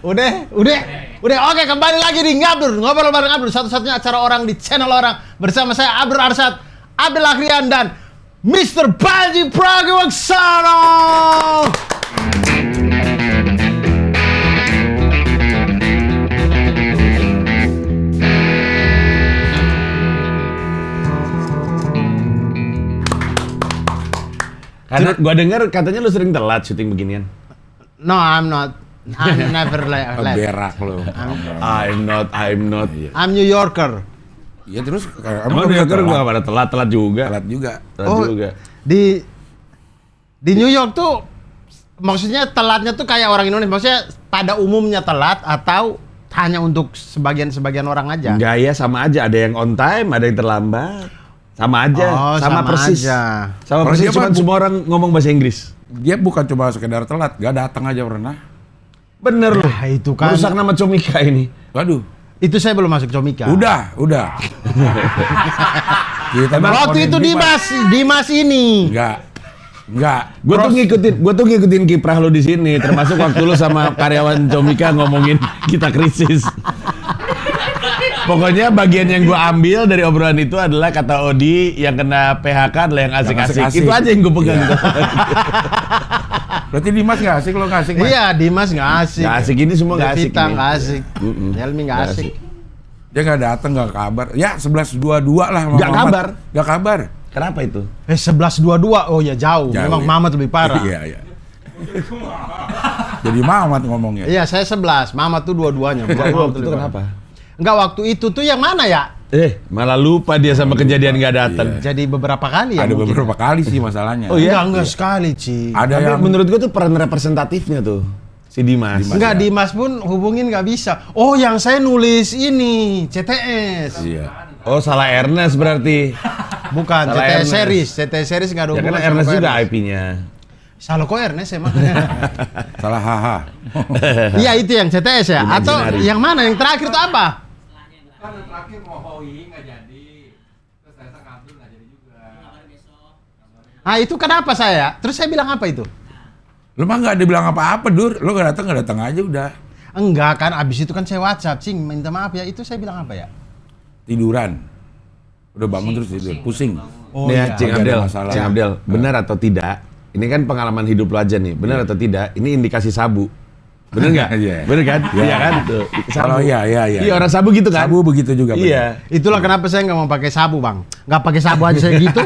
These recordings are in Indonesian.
Udah. Oke, kembali lagi di Ngabdur, ngobrol bareng Abdur, satu-satunya acara orang di channel orang bersama saya Abdur Arsad, Abdul Akhrian dan Mr. Panji Pragiwaksono. Karena gua dengar katanya lu sering telat syuting beginian. No, I'm not. I'm never late. Berak lu. I'm not. I'm New Yorker. Iya terus Emang New Yorker gua pada telat juga. Telat juga. Di New York tuh maksudnya telatnya tuh kayak orang Indonesia. Maksudnya pada umumnya telat atau hanya untuk sebagian orang aja? Enggak ya, sama aja. Ada yang on time, ada yang terlambat. Sama aja, sama persis. Aja. Sama persis, cuma semua orang ngomong bahasa Inggris. Dia bukan cuma sekedar telat, gak datang aja pernah. Bener loh. Itu kan. Merusak nama Comika ini. Waduh. Itu saya belum masuk Comika. Udah. Waktu itu Dimas ini. Enggak. Gue tuh ngikutin kiprah lo di sini, termasuk waktu lo sama karyawan Comika ngomongin kita krisis. Pokoknya bagian yang gue ambil dari obrolan itu adalah kata Odi yang kena PHK adalah yang asik-asik. Itu aja yang gue pegang. Iya. Berarti Dimas nggak asik, lo nggak asik? Iya, Dimas nggak asik. Nggak asik, ini semua nggak asik. Vita nggak asik. Helmi nggak asik. Dia nggak datang, nggak kabar. Ya 11.22 lah. Nggak kabar. Kenapa itu? 11.22. Oh ya jauh. Memang ya. Mamat lebih parah. Iya. Jadi Mamat ngomongnya. Iya, saya 11. Mamat tuh dua-duanya. Waktu itu kenapa? Enggak, waktu itu tuh yang mana ya? Malah lupa dia sama kejadian nggak datang. Iya. Jadi beberapa kali ya? Ada beberapa kali sih masalahnya. Oh iya? Enggak sekali, Ci. Ada tapi yang menurut gua tuh peran representatifnya tuh si Dimas. Enggak, Dimas pun hubungin nggak bisa. Oh, yang saya nulis ini CTS. Iya. Oh, salah Ernest berarti. Bukan, Salah CTS series. CTS series nggak ada Ya hubungan karena sama Ernest juga Ernest. IP-nya. Salah kok Ernest emang. Salah haha. Iya, itu yang CTS ya? Atau Imaginary. yang mana? Yang terakhir tuh apa? Kan yang terakhir mau Hoi nggak jadi, terus saya Abdul nggak jadi juga. Nah, itu kenapa saya? Terus saya bilang apa itu? Lu mah nggak dibilang apa-apa, Dur. Lu nggak datang aja udah. Enggak kan, abis itu kan saya WhatsApp, Cing, minta maaf ya. Itu saya bilang apa ya? Tiduran. Udah bangun terus tidur. Pusing. Oh Nih, iya. Cing Lagi ada Abdel, masalah. Cing Abdel, benar atau tidak? Ini kan pengalaman hidup lo aja nih, benar atau tidak? Ini indikasi sabu. Bener nggak? Iya. Bener kan? Iya kan? Tuh, Kalau iya. Iya, orang sabu gitu kan? Sabu begitu juga. Iya. Itulah kenapa saya nggak mau pakai sabu, Bang. Nggak pakai sabu aja saya gitu.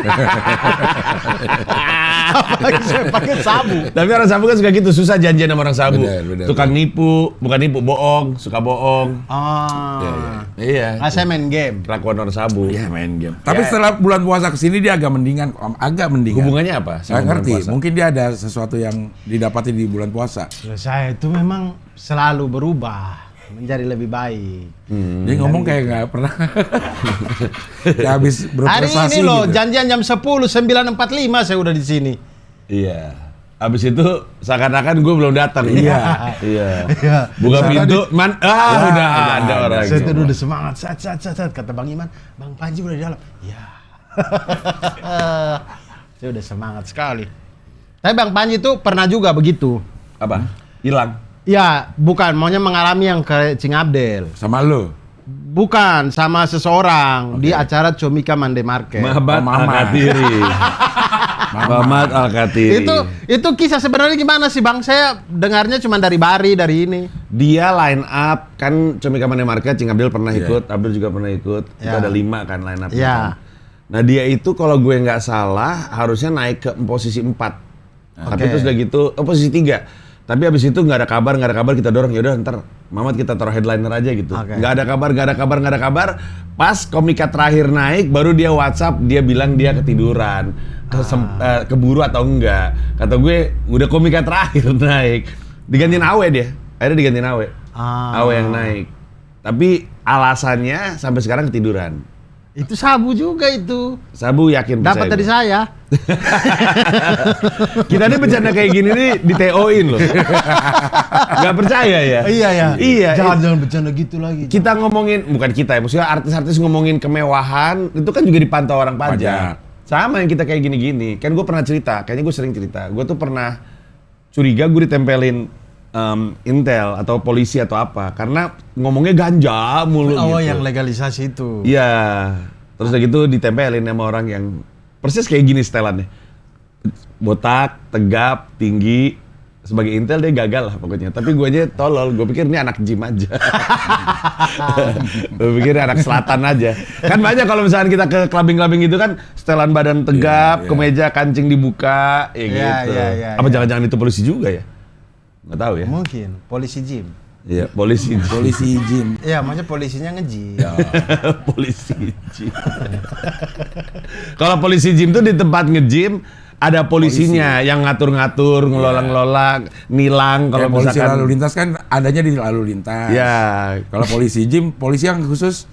Apalagi saya pakai sabu. Tapi orang sabu kan suka gitu, susah janjian sama orang sabu. Bener. Tukang nipu, bukan nipu, bohong, suka bohong. Iya. Nah, saya main game. Kelakuan orang sabu. Iya main game. Tapi setelah bulan puasa kesini dia agak mendingan. Hubungannya apa? Nggak sama bulan ngerti. puasa? Mungkin dia ada sesuatu yang didapati di bulan puasa. Saya itu memang selalu berubah menjadi lebih baik. Dia ngomong kayak nggak pernah. Kayak habis Hari berprestasi ini loh, gitu. janjian jam 10, 9.45 saya udah di sini. Iya. Abis itu seakan-akan gue belum datang. Iya. Buka pintu, udah ada orang. Saya tuh udah semangat, sat. Kata Bang Iman, Bang Panji udah di dalam. Iya. Saya udah semangat sekali. Tapi Bang Panji tuh pernah juga begitu. Apa? Hilang. Ya, bukan, maunya mengalami yang ke Cing Abdel. Sama lu. Bukan, sama seseorang di acara Comika Monday Market. Mahabat Mama. Al-Katiri. Mahabat Al-Katiri. Itu kisah sebenarnya gimana sih Bang? Saya dengarnya cuma dari Bari, dari ini. Dia line up, kan Comika Monday Market, Cing Abdel pernah Iya. ikut, Abdel juga pernah ikut. Itu Ya. ada 5 kan line up. Ya. Nah dia itu kalau gue nggak salah harusnya naik ke posisi 4. Tapi Oke. itu sudah gitu, posisi 3. Tapi abis itu nggak ada kabar kita dorong, yaudah ntar Mamat kita taruh headliner aja gitu. Oke. Nggak ada kabar. Pas komika terakhir naik, baru dia WhatsApp, dia bilang dia ketiduran, keburu atau enggak. Kata gue, udah komika terakhir naik, digantiin Awe dia. Akhirnya digantiin Awe. Awe yang naik. Tapi alasannya sampai sekarang ketiduran. Itu sabu juga itu. Sabu yakin Dapat percaya dari gue. saya. Kita nih bercanda kayak gini nih di TO-in loh. Gak percaya ya? Iya. Jangan bercanda gitu lagi. Kita ngomongin, bukan kita ya, maksudnya artis-artis ngomongin kemewahan, itu kan juga dipantau orang pajak. Sama yang kita kayak gini-gini. Kan gue pernah cerita, kayaknya gue sering cerita. Gue tuh pernah curiga gue ditempelin intel atau polisi atau apa, karena ngomongnya ganja mulu Oh, gitu. yang legalisasi itu. Iya. Terus udah gitu ditempelin sama orang yang persis kayak gini setelannya. Botak, tegap, tinggi. Sebagai intel dia gagal lah pokoknya. Tapi gue aja tolol. Gue pikir ini anak gym aja. Gue pikir ini anak selatan aja. Kan banyak kalau misalnya kita ke clubbing-clubbing gitu kan, setelan badan tegap, kemeja kancing dibuka, ya gitu. Apa jangan-jangan itu polisi juga ya? Nggak tahu ya. Mungkin polisi gym. Iya, polisi gym. Iya, maksudnya polisinya nge-gym. polisi gym. Kalau polisi gym tuh di tempat nge-gym ada polisinya yang ngatur-ngatur, ngelola-ngelola, nilang kalau polisi misalkan lalu lintas kan adanya di lalu lintas. ya. Kalau polisi gym, polisi yang khusus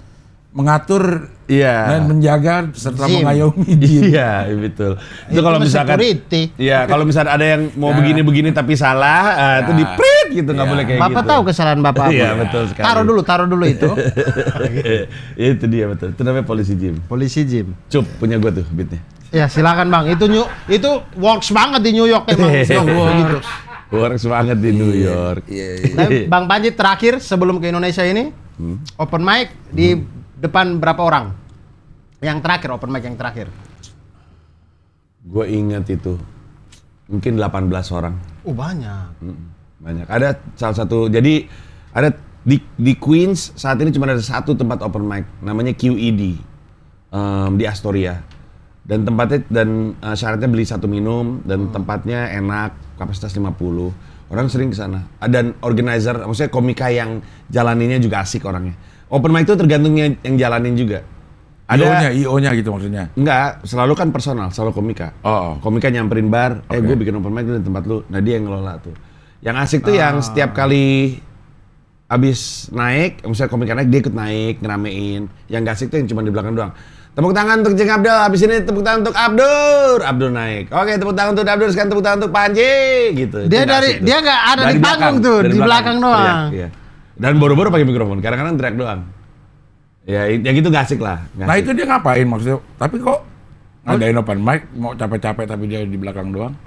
mengatur Iya. dan menjaga serta Gym. mengayomi gym. Iya, betul. Itu Itu kalau mah misalkan security. Iya, kalau misalkan ada yang mau begini-begini tapi salah, itu di-print gitu, nggak boleh kayak Bapak gitu. tahu kesalahan Bapak apa? Iya, betul sekali. Taruh dulu itu. Itu dia betul. Itu namanya polisi gym. Polisi gym. Cup punya gua tuh beatnya. Ya, silakan Bang. Itu works banget di New York emang. Gitu. Works banget di New York. Tapi Bang Panji terakhir sebelum ke Indonesia ini open mic di depan berapa orang? Yang terakhir open mic yang terakhir. Gue ingat itu mungkin 18 orang. Banyak. Banyak. Ada salah satu, jadi ada di Queens saat ini cuma ada satu tempat open mic namanya QED di Astoria. Dan tempatnya syaratnya beli 1 minum dan tempatnya enak, kapasitas 50. Orang sering ke sana. Dan organizer, maksudnya komika yang jalaninnya juga asik orangnya. Open mic itu tergantung yang jalanin juga. IO-nya gitu maksudnya. Enggak, selalu kan personal, selalu komika. Oh. Komika nyamperin bar, gue bikin open mic di tempat lu. Nah dia yang ngelola tuh. Yang asik tuh yang setiap kali abis naik, misalnya komika naik, dia ikut naik, ngeramein. Yang gak asik tuh yang cuma di belakang doang. Tepuk tangan untuk Cing Abdul, abis ini tepuk tangan untuk Abdur. Abdur naik. Oke, tepuk tangan untuk Abdur, sekarang tepuk tangan untuk Panji. Gitu. Dia Itu asik tuh. dia nggak ada Dari di panggung tuh, dari di belakang doang. Teriak, iya. Dan boro-boro pakai mikrofon, kadang-kadang teriak doang. Ya gitu gak asik lah. Nggak Nah asik. itu dia ngapain maksudnya? Tapi kok ngadain open mic mau capek-capek tapi dia di belakang doang?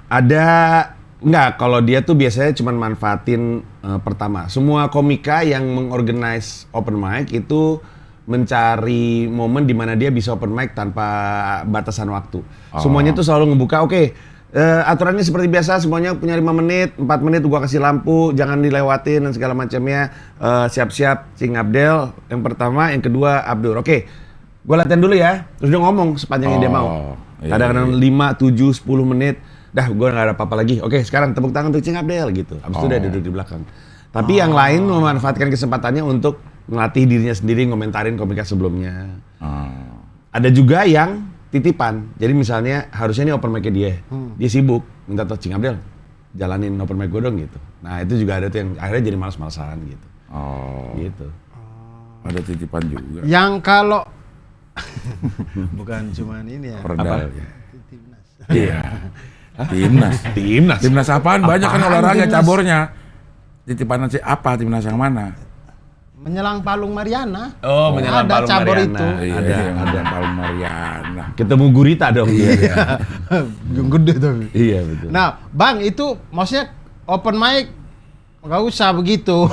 Enggak, kalau dia tuh biasanya cuma manfaatin pertama. Semua komika yang mengorganize open mic itu mencari momen di mana dia bisa open mic tanpa batasan waktu. Semuanya tuh selalu ngebuka, oke, aturannya seperti biasa, semuanya punya 5 menit, 4 menit gua kasih lampu, jangan dilewatin dan segala macamnya. Siap-siap Cing Abdel, yang pertama, yang kedua Abdur. Oke, gua latihan dulu ya. Terus dia ngomong sepanjangnya dia mau. Iya, Kadang-kadang 5, 7, 10 menit. Dah, gue nggak ada apa-apa lagi. Oke, sekarang tepuk tangan untuk Cing Abdel gitu. Abis itu dia duduk di belakang. Tapi yang lain memanfaatkan kesempatannya untuk melatih dirinya sendiri, ngomentarin komika sebelumnya. Ada juga yang titipan. Jadi misalnya harusnya ini open mic-nya dia sibuk, minta tuh Cing Abdel jalanin open mic gue dong gitu. Nah itu juga ada tuh yang akhirnya jadi malas-malasan gitu. Gitu. Ada titipan juga. Yang kalau bukan cuman ini ya. Perdal. Timnas. Iya. Timnas. Timnas apaan? Banyak kan olahraga timnas? cabornya. Titipan apa? Timnas yang mana? Menyelang Palung Mariana. Oh, menyelang ada Palung cabur Mariana. itu. Ada Palung Mariana. Ketemu gurita dong dia. Yang gede tapi. Iya betul. Nah, Bang, itu maksudnya open mic nggak usah begitu.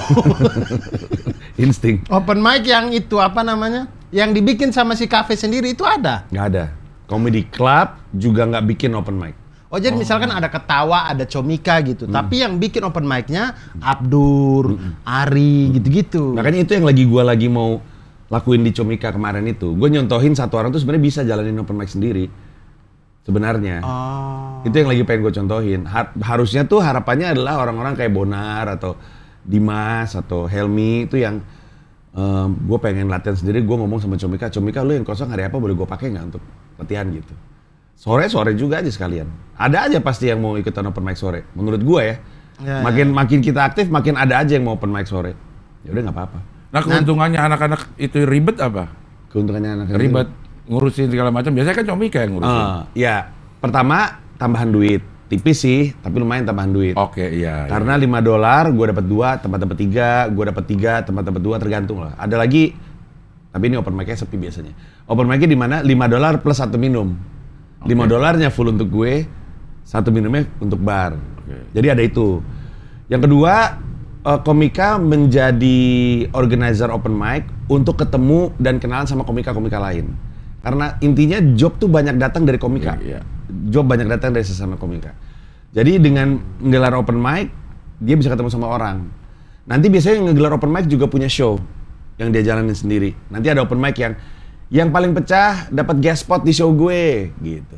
Insting. Open mic yang itu apa namanya? Yang dibikin sama si kafe sendiri itu ada. Nggak ada. Comedy club juga nggak bikin open mic. Oh, jadi misalkan ada ketawa, ada comika gitu. Tapi yang bikin open mic-nya Abdur, Ari, gitu-gitu. Makanya itu yang gua lagi mau lakuin di Comika kemarin itu. Gue nyontohin satu orang tuh sebenarnya bisa jalanin open mic sendiri. Sebenarnya. Itu yang lagi pengen gue contohin. Harusnya tuh harapannya adalah orang-orang kayak Bonar atau Dimas atau Helmi itu yang gue pengen latihan sendiri. Gue ngomong sama Comika, lu yang kosong hari apa boleh gue pakai nggak untuk latihan gitu. Sore juga aja sekalian. Ada aja pasti yang mau ikutan open mic sore. Menurut gue ya. Makin kita aktif, makin ada aja yang mau open mic sore. Ya udah nggak apa-apa. Nah keuntungannya anak-anak itu ribet apa? Keuntungannya anak Ribet ngurusin segala macam. Biasanya kan comika yang ngurusin. Ya, pertama tambahan duit. Tipis sih, tapi lumayan tambahan duit. Oke, iya. Karena $5, gue dapat 2, tempat dapat 3, gue dapat 3, tempat dapat 2, tergantung lah. Ada lagi, tapi ini open mic-nya sepi biasanya. Open mic-nya di mana $5 plus 1 minum. $5-nya full untuk gue, 1 minumnya untuk bar. Jadi ada itu. Yang kedua, komika menjadi organizer open mic untuk ketemu dan kenalan sama komika-komika lain. Karena intinya job tuh banyak datang dari komika. Iya. Job banyak datang dari sesama komika. Jadi dengan menggelar open mic, dia bisa ketemu sama orang. Nanti biasanya yang ngegelar open mic juga punya show yang dia jalanin sendiri. Nanti ada open mic yang paling pecah dapat guest spot di show gue gitu.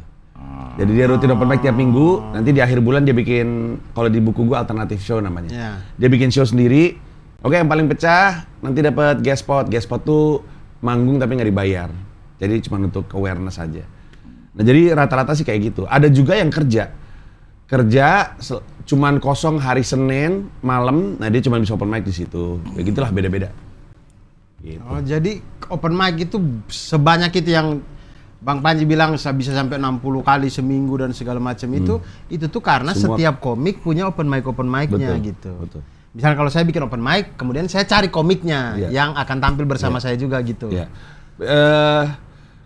Jadi dia rutin open mic tiap minggu, nanti di akhir bulan dia bikin, kalau di buku gue alternative show namanya. Yeah. Dia bikin show sendiri. Oke, yang paling pecah nanti dapat guest spot. Guest spot tuh manggung tapi nggak dibayar. Jadi cuma untuk awareness aja. Nah, jadi rata-rata sih kayak gitu. Ada juga yang kerja cuman kosong hari Senin malam, nah dia cuma bisa open mic di situ. Kayak gitulah, beda-beda. Gitu. Oh, jadi open mic itu sebanyak itu yang Bang Panji bilang bisa sampai 60 kali seminggu dan segala macam itu tuh karena Semua. setiap komik punya open mic-nya Betul, gitu. betul. Misalnya kalau saya bikin open mic, kemudian saya cari komiknya Iya. yang akan tampil bersama saya juga gitu. Ya.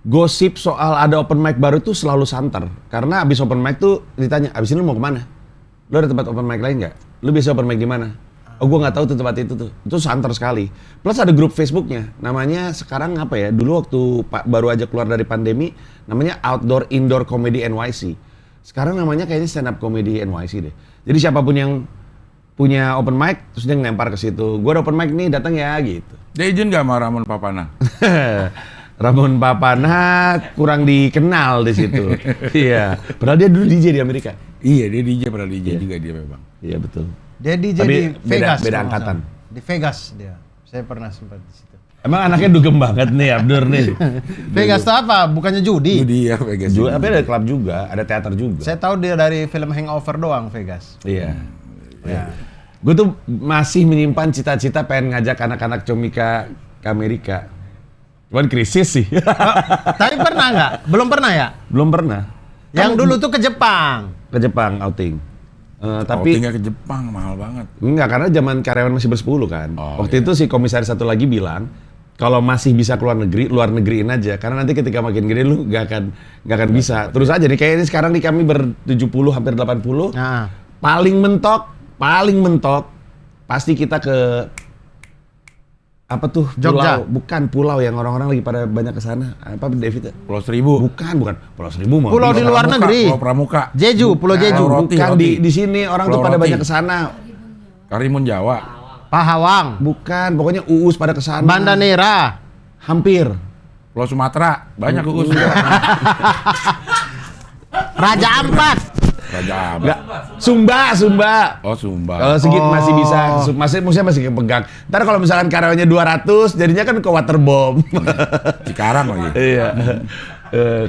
Gosip soal ada open mic baru tuh selalu santer. Karena abis open mic tuh ditanya, abis ini lu mau kemana? Lu ada tempat open mic lain nggak? Lu biasa open mic di mana? Oh, gue nggak tahu tuh tempat itu tuh. Itu santer sekali. Plus ada grup Facebooknya. Namanya sekarang apa ya? Dulu waktu baru aja keluar dari pandemi, namanya Outdoor Indoor Comedy NYC. Sekarang namanya kayaknya Stand Up Comedy NYC deh. Jadi siapapun yang punya open mic, terus dia ngelempar ke situ. Gue ada open mic nih, datang ya gitu. Dia izin nggak sama Ramon Papana? Ramon Papana kurang dikenal di situ. Iya. Padahal dia dulu DJ di Amerika. Iya, dia DJ, pernah DJ juga dia memang. Iya betul. Dia DJ Tapi di beda- Vegas. beda kalau nggak angkatan. salah. Di Vegas dia. Saya pernah sempat di situ. Emang anaknya dugem banget nih Abdur nih. Vegas itu apa? Bukannya judi. Itu dia Vegas. Juga, tapi ada klub juga, ada teater juga. Saya tahu dia dari film Hangover doang Vegas. Iya. Ya. Gue tuh masih menyimpan cita-cita pengen ngajak anak-anak komika ke Amerika. Cuman krisis sih. Tapi pernah nggak? Belum pernah ya? Belum pernah. Yang dulu tuh ke Jepang. Ke Jepang outing. Tapi Tapi tinggal ke Jepang mahal banget. enggak, karena zaman karyawan masih bersepuluh kan. Oh, Waktu iya. itu si komisaris satu lagi bilang, kalau masih bisa keluar negeri, luar negeriin aja. Karena nanti ketika makin gede lu nggak akan bisa. Terus aja nih, kayak ini sekarang nih kami ber-70 hampir 80. Nah, Paling mentok pasti kita ke apa tuh? Jogja. Bukan pulau yang orang-orang lagi pada banyak ke sana. Apa David? Pulau Seribu. Bukan. Pulau Seribu mah. Pulau di luar Pramuka, negeri. Pulau Pramuka. Jeju, Pulau Jeju. Roti, Bukan roti. di sini orang tuh Pulau pada Roti. banyak ke sana. Karimun Jawa. Pahawang, Bukan, pokoknya Uus pada ke sana. Banda Neira, Hampir. Pulau Sumatera. Banyak gugus. Raja Ampat. Raja Ampat. Enggak. Sumba. Oh, Sumba. Kalau segitu Oh. masih bisa, masih kepegang. Ntar kalau misalkan karyawannya 200, jadinya kan ke waterbomb. Cikarang lagi. Iya.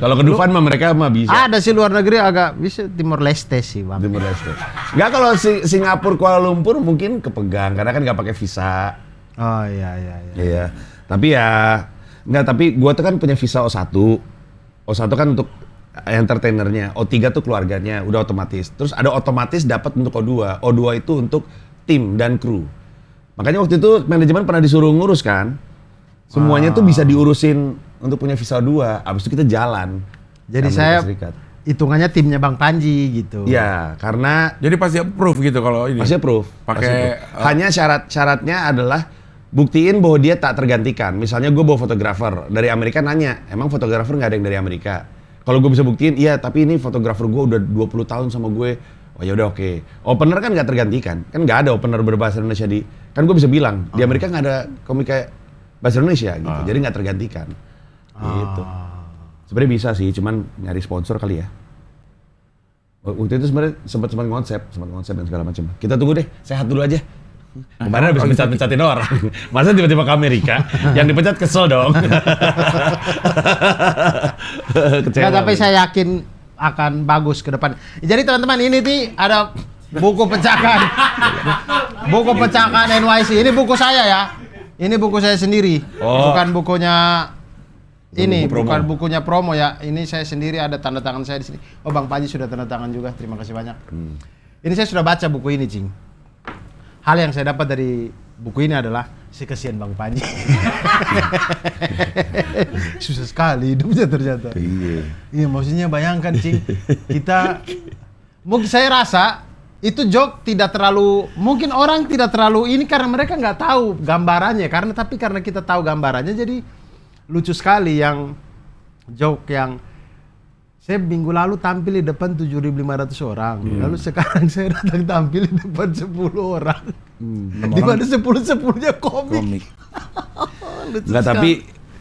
Kalau ke Dufan mah mereka mah bisa. Ada sih luar negeri agak bisa Timor Leste sih, Bang. Timur Leste. Enggak, kalau Singapura Kuala Lumpur mungkin kepegang karena kan nggak pakai visa. Oh iya. Iya. Tapi ya enggak, tapi gua tuh kan punya visa O1. O1 kan untuk entertainernya, O3 tuh keluarganya, udah otomatis. Terus ada otomatis dapat untuk O2. O2 itu untuk tim dan kru. Makanya waktu itu manajemen pernah disuruh ngurus kan. Semuanya tuh bisa diurusin untuk punya visa O2. Abis itu kita jalan. Jadi ke Amerika saya Serikat. hitungannya timnya Bang Panji gitu. Iya, karena Jadi pasti approve gitu kalau ini. pasti approve. Pakai, Pasti approve. Hanya syaratnya adalah buktiin bahwa dia tak tergantikan. Misalnya gue bawa fotografer dari Amerika, nanya, emang fotografer nggak ada yang dari Amerika? Kalau gue bisa buktiin, iya, tapi ini fotografer gue udah 20 tahun sama gue. Oh ya udah oke. Opener kan nggak tergantikan, kan nggak ada opener berbahasa Indonesia di. Kan gue bisa bilang di Amerika nggak ada komika bahasa Indonesia gitu, jadi nggak tergantikan. Gitu. Sebenarnya bisa sih, cuman nyari sponsor kali ya. Waktu itu sebenarnya sempat konsep dan segala macam. Kita tunggu deh, sehat dulu aja. Kemarin habis mencat-mencatin orang. Masa tiba-tiba ke Amerika, yang dipecat kesel dong. Kecewa. Nggak, tapi saya yakin akan bagus ke depan. Jadi teman-teman, ini nih ada buku pecakan. Buku pecakan NYC. Ini buku saya ya. Ini buku saya sendiri. Oh. Bukan bukunya ini, buku promo. bukan bukunya promo ya. Ini saya sendiri, ada tanda tangan saya di sini. Oh, Bang Panji sudah tanda tangan juga. Terima kasih banyak. Ini saya sudah baca buku ini, Cing. Hal yang saya dapat dari buku ini adalah si kesian Bang Panji. Susah sekali hidupnya ternyata. Iya. Iya, maksudnya bayangkan, Cing. Kita mungkin saya rasa itu joke tidak terlalu, mungkin orang tidak terlalu ini karena mereka nggak tahu gambarannya, tapi karena kita tahu gambarannya jadi lucu sekali yang joke yang saya minggu lalu tampil di depan 7.500 orang, lalu sekarang saya datang tampil di depan 10 orang, di mana 10-10-nya komik. Enggak,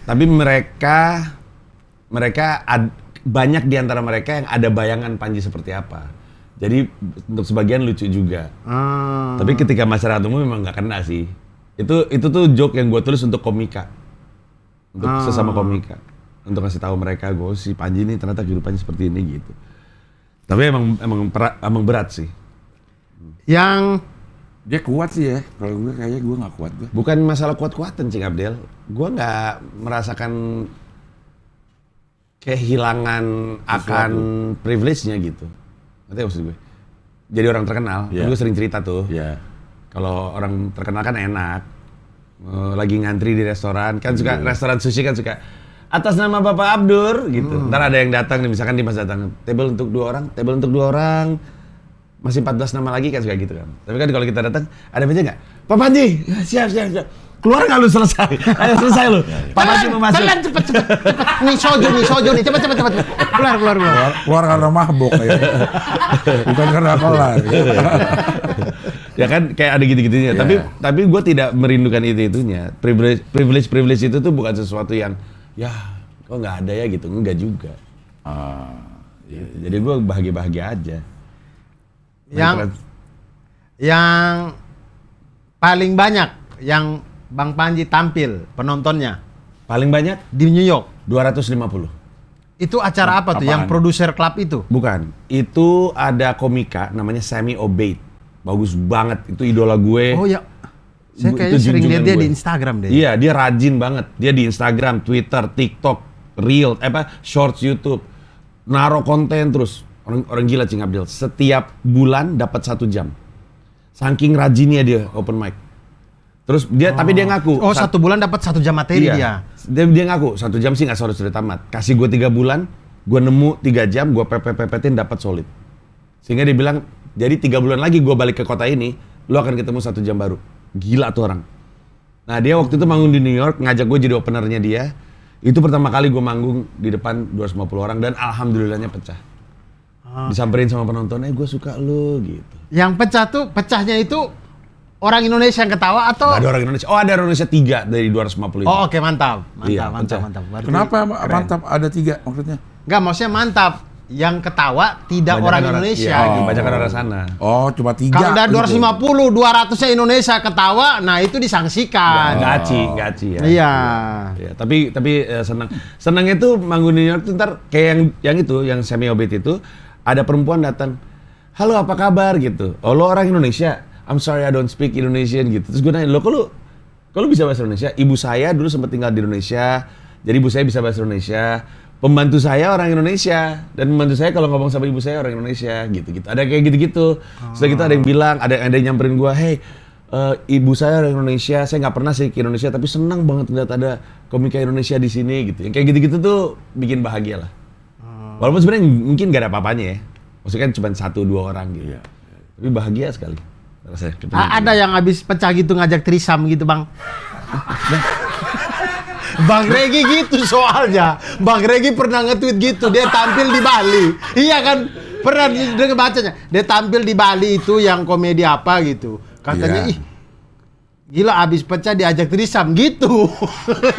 tapi mereka banyak di antara mereka yang ada bayangan Panji seperti apa. Jadi untuk sebagian lucu juga. Tapi ketika masyarakat umum memang nggak kena sih. Itu tuh joke yang gue tulis untuk komika, untuk sesama komika, untuk ngasih tahu mereka gue si Panji ini ternyata kehidupannya seperti ini gitu. Tapi emang berat sih. Yang dia kuat sih ya. Kalau gue kayaknya gue nggak kuat. Bukan masalah kuat-kuatan Cing Abdel. Gue nggak merasakan kehilangan akan privilege-nya gitu. Ngerti maksud gue? Jadi orang terkenal, gue sering cerita tuh. Kalau orang terkenal kan enak. Lagi ngantri di restoran, kan suka restoran sushi kan suka atas nama Bapak Abdur gitu. Ntar ada yang datang nih, misalkan Dimas datang, table untuk 2 orang, masih 14 nama lagi kan suka gitu kan. Tapi kan kalau kita datang, ada meja nggak? Pak Panji, siap. Keluar nggak lu selesai? Ayo selesai lu. Pak Panji mau masuk. Pelan, cepet. Nih sojo nih, cepet. Keluar karena mabuk ya. Bukan karena kelar. Ya kan kayak ada gitu-gitunya. Tapi gue tidak merindukan itunya. Privilege itu tuh bukan sesuatu yang ya kok nggak ada ya gitu, enggak juga. Jadi gue bahagia aja. Yang paling banyak yang Bang Panji tampil penontonnya paling banyak di New York 250. Itu acara apa tuh? Yang produser klub itu? Bukan, itu ada komika namanya Sammy Obeid. Bagus banget, itu idola gue. Oh ya, saya kayaknya sering lihat dia di Instagram deh. Iya, dia rajin banget. Dia di Instagram, Twitter, TikTok, Reel, Shorts YouTube. Naro konten terus. Orang gila Cing Abdel. Setiap bulan dapat 1 jam. Saking rajinnya dia open mic. Terus tapi dia ngaku. Oh, 1 bulan dapat 1 jam materi dia. Dia ngaku 1 jam sih nggak sudah tamat. Kasih gue 3 bulan, gue nemu 3 jam, gue pepetin dapat solid. Sehingga dia bilang, jadi 3 bulan lagi gue balik ke kota ini, lo akan ketemu 1 jam baru. Gila tuh orang. Nah dia waktu itu manggung di New York, ngajak gue jadi openernya dia. Itu pertama kali gue manggung di depan 250 orang dan alhamdulillahnya pecah. Disamperin sama penonton, gue suka lo gitu. Yang pecahnya itu orang Indonesia yang ketawa atau? Gak ada orang Indonesia. Oh ada orang Indonesia 3 dari 250 itu. Oh oke, mantap. Iya, Mantap. Kenapa mantap ada 3 maksudnya? Enggak, maksudnya mantap. Yang ketawa tidak orang Indonesia. Iya, kebanyakan orang sana. Oh, cuma 3. Kalau udah 250, 200-nya Indonesia ketawa, nah itu disangsikan. Gaci ya. Iya. Ya, tapi senang. Senangnya tuh manggung di New York tuh ntar kayak yang Sammy Obeid itu ada perempuan datang. Halo, apa kabar gitu. Oh, lo orang Indonesia? I'm sorry I don't speak Indonesian gitu. Terus gue nanya, kok lu bisa bahasa Indonesia? Ibu saya dulu sempat tinggal di Indonesia. Jadi ibu saya bisa bahasa Indonesia. Pembantu saya orang Indonesia dan pembantu saya kalau ngomong sama ibu saya orang Indonesia gitu-gitu. Ada kayak gitu-gitu. Setelah gitu ada yang bilang, ada yang nyamperin gua, "Hey, ibu saya orang Indonesia, saya nggak pernah sih ke Indonesia tapi senang banget ngeliat ada komika Indonesia di sini gitu." Yang kayak gitu-gitu tuh bikin bahagia lah. Walaupun sebenarnya mungkin nggak ada apa-apanya ya. Maksudnya kan cuma 1-2 orang gitu. Tapi bahagia sekali. Ada yang habis pecah gitu ngajak trisam gitu, Bang. Bang Regi gitu soalnya. Bang Regi pernah nge-tweet gitu, dia tampil di Bali. Iya kan? Pernah dengar bacanya. Dia tampil di Bali itu yang komedi apa gitu. Katanya, ih, gila abis pecah diajak trisam gitu.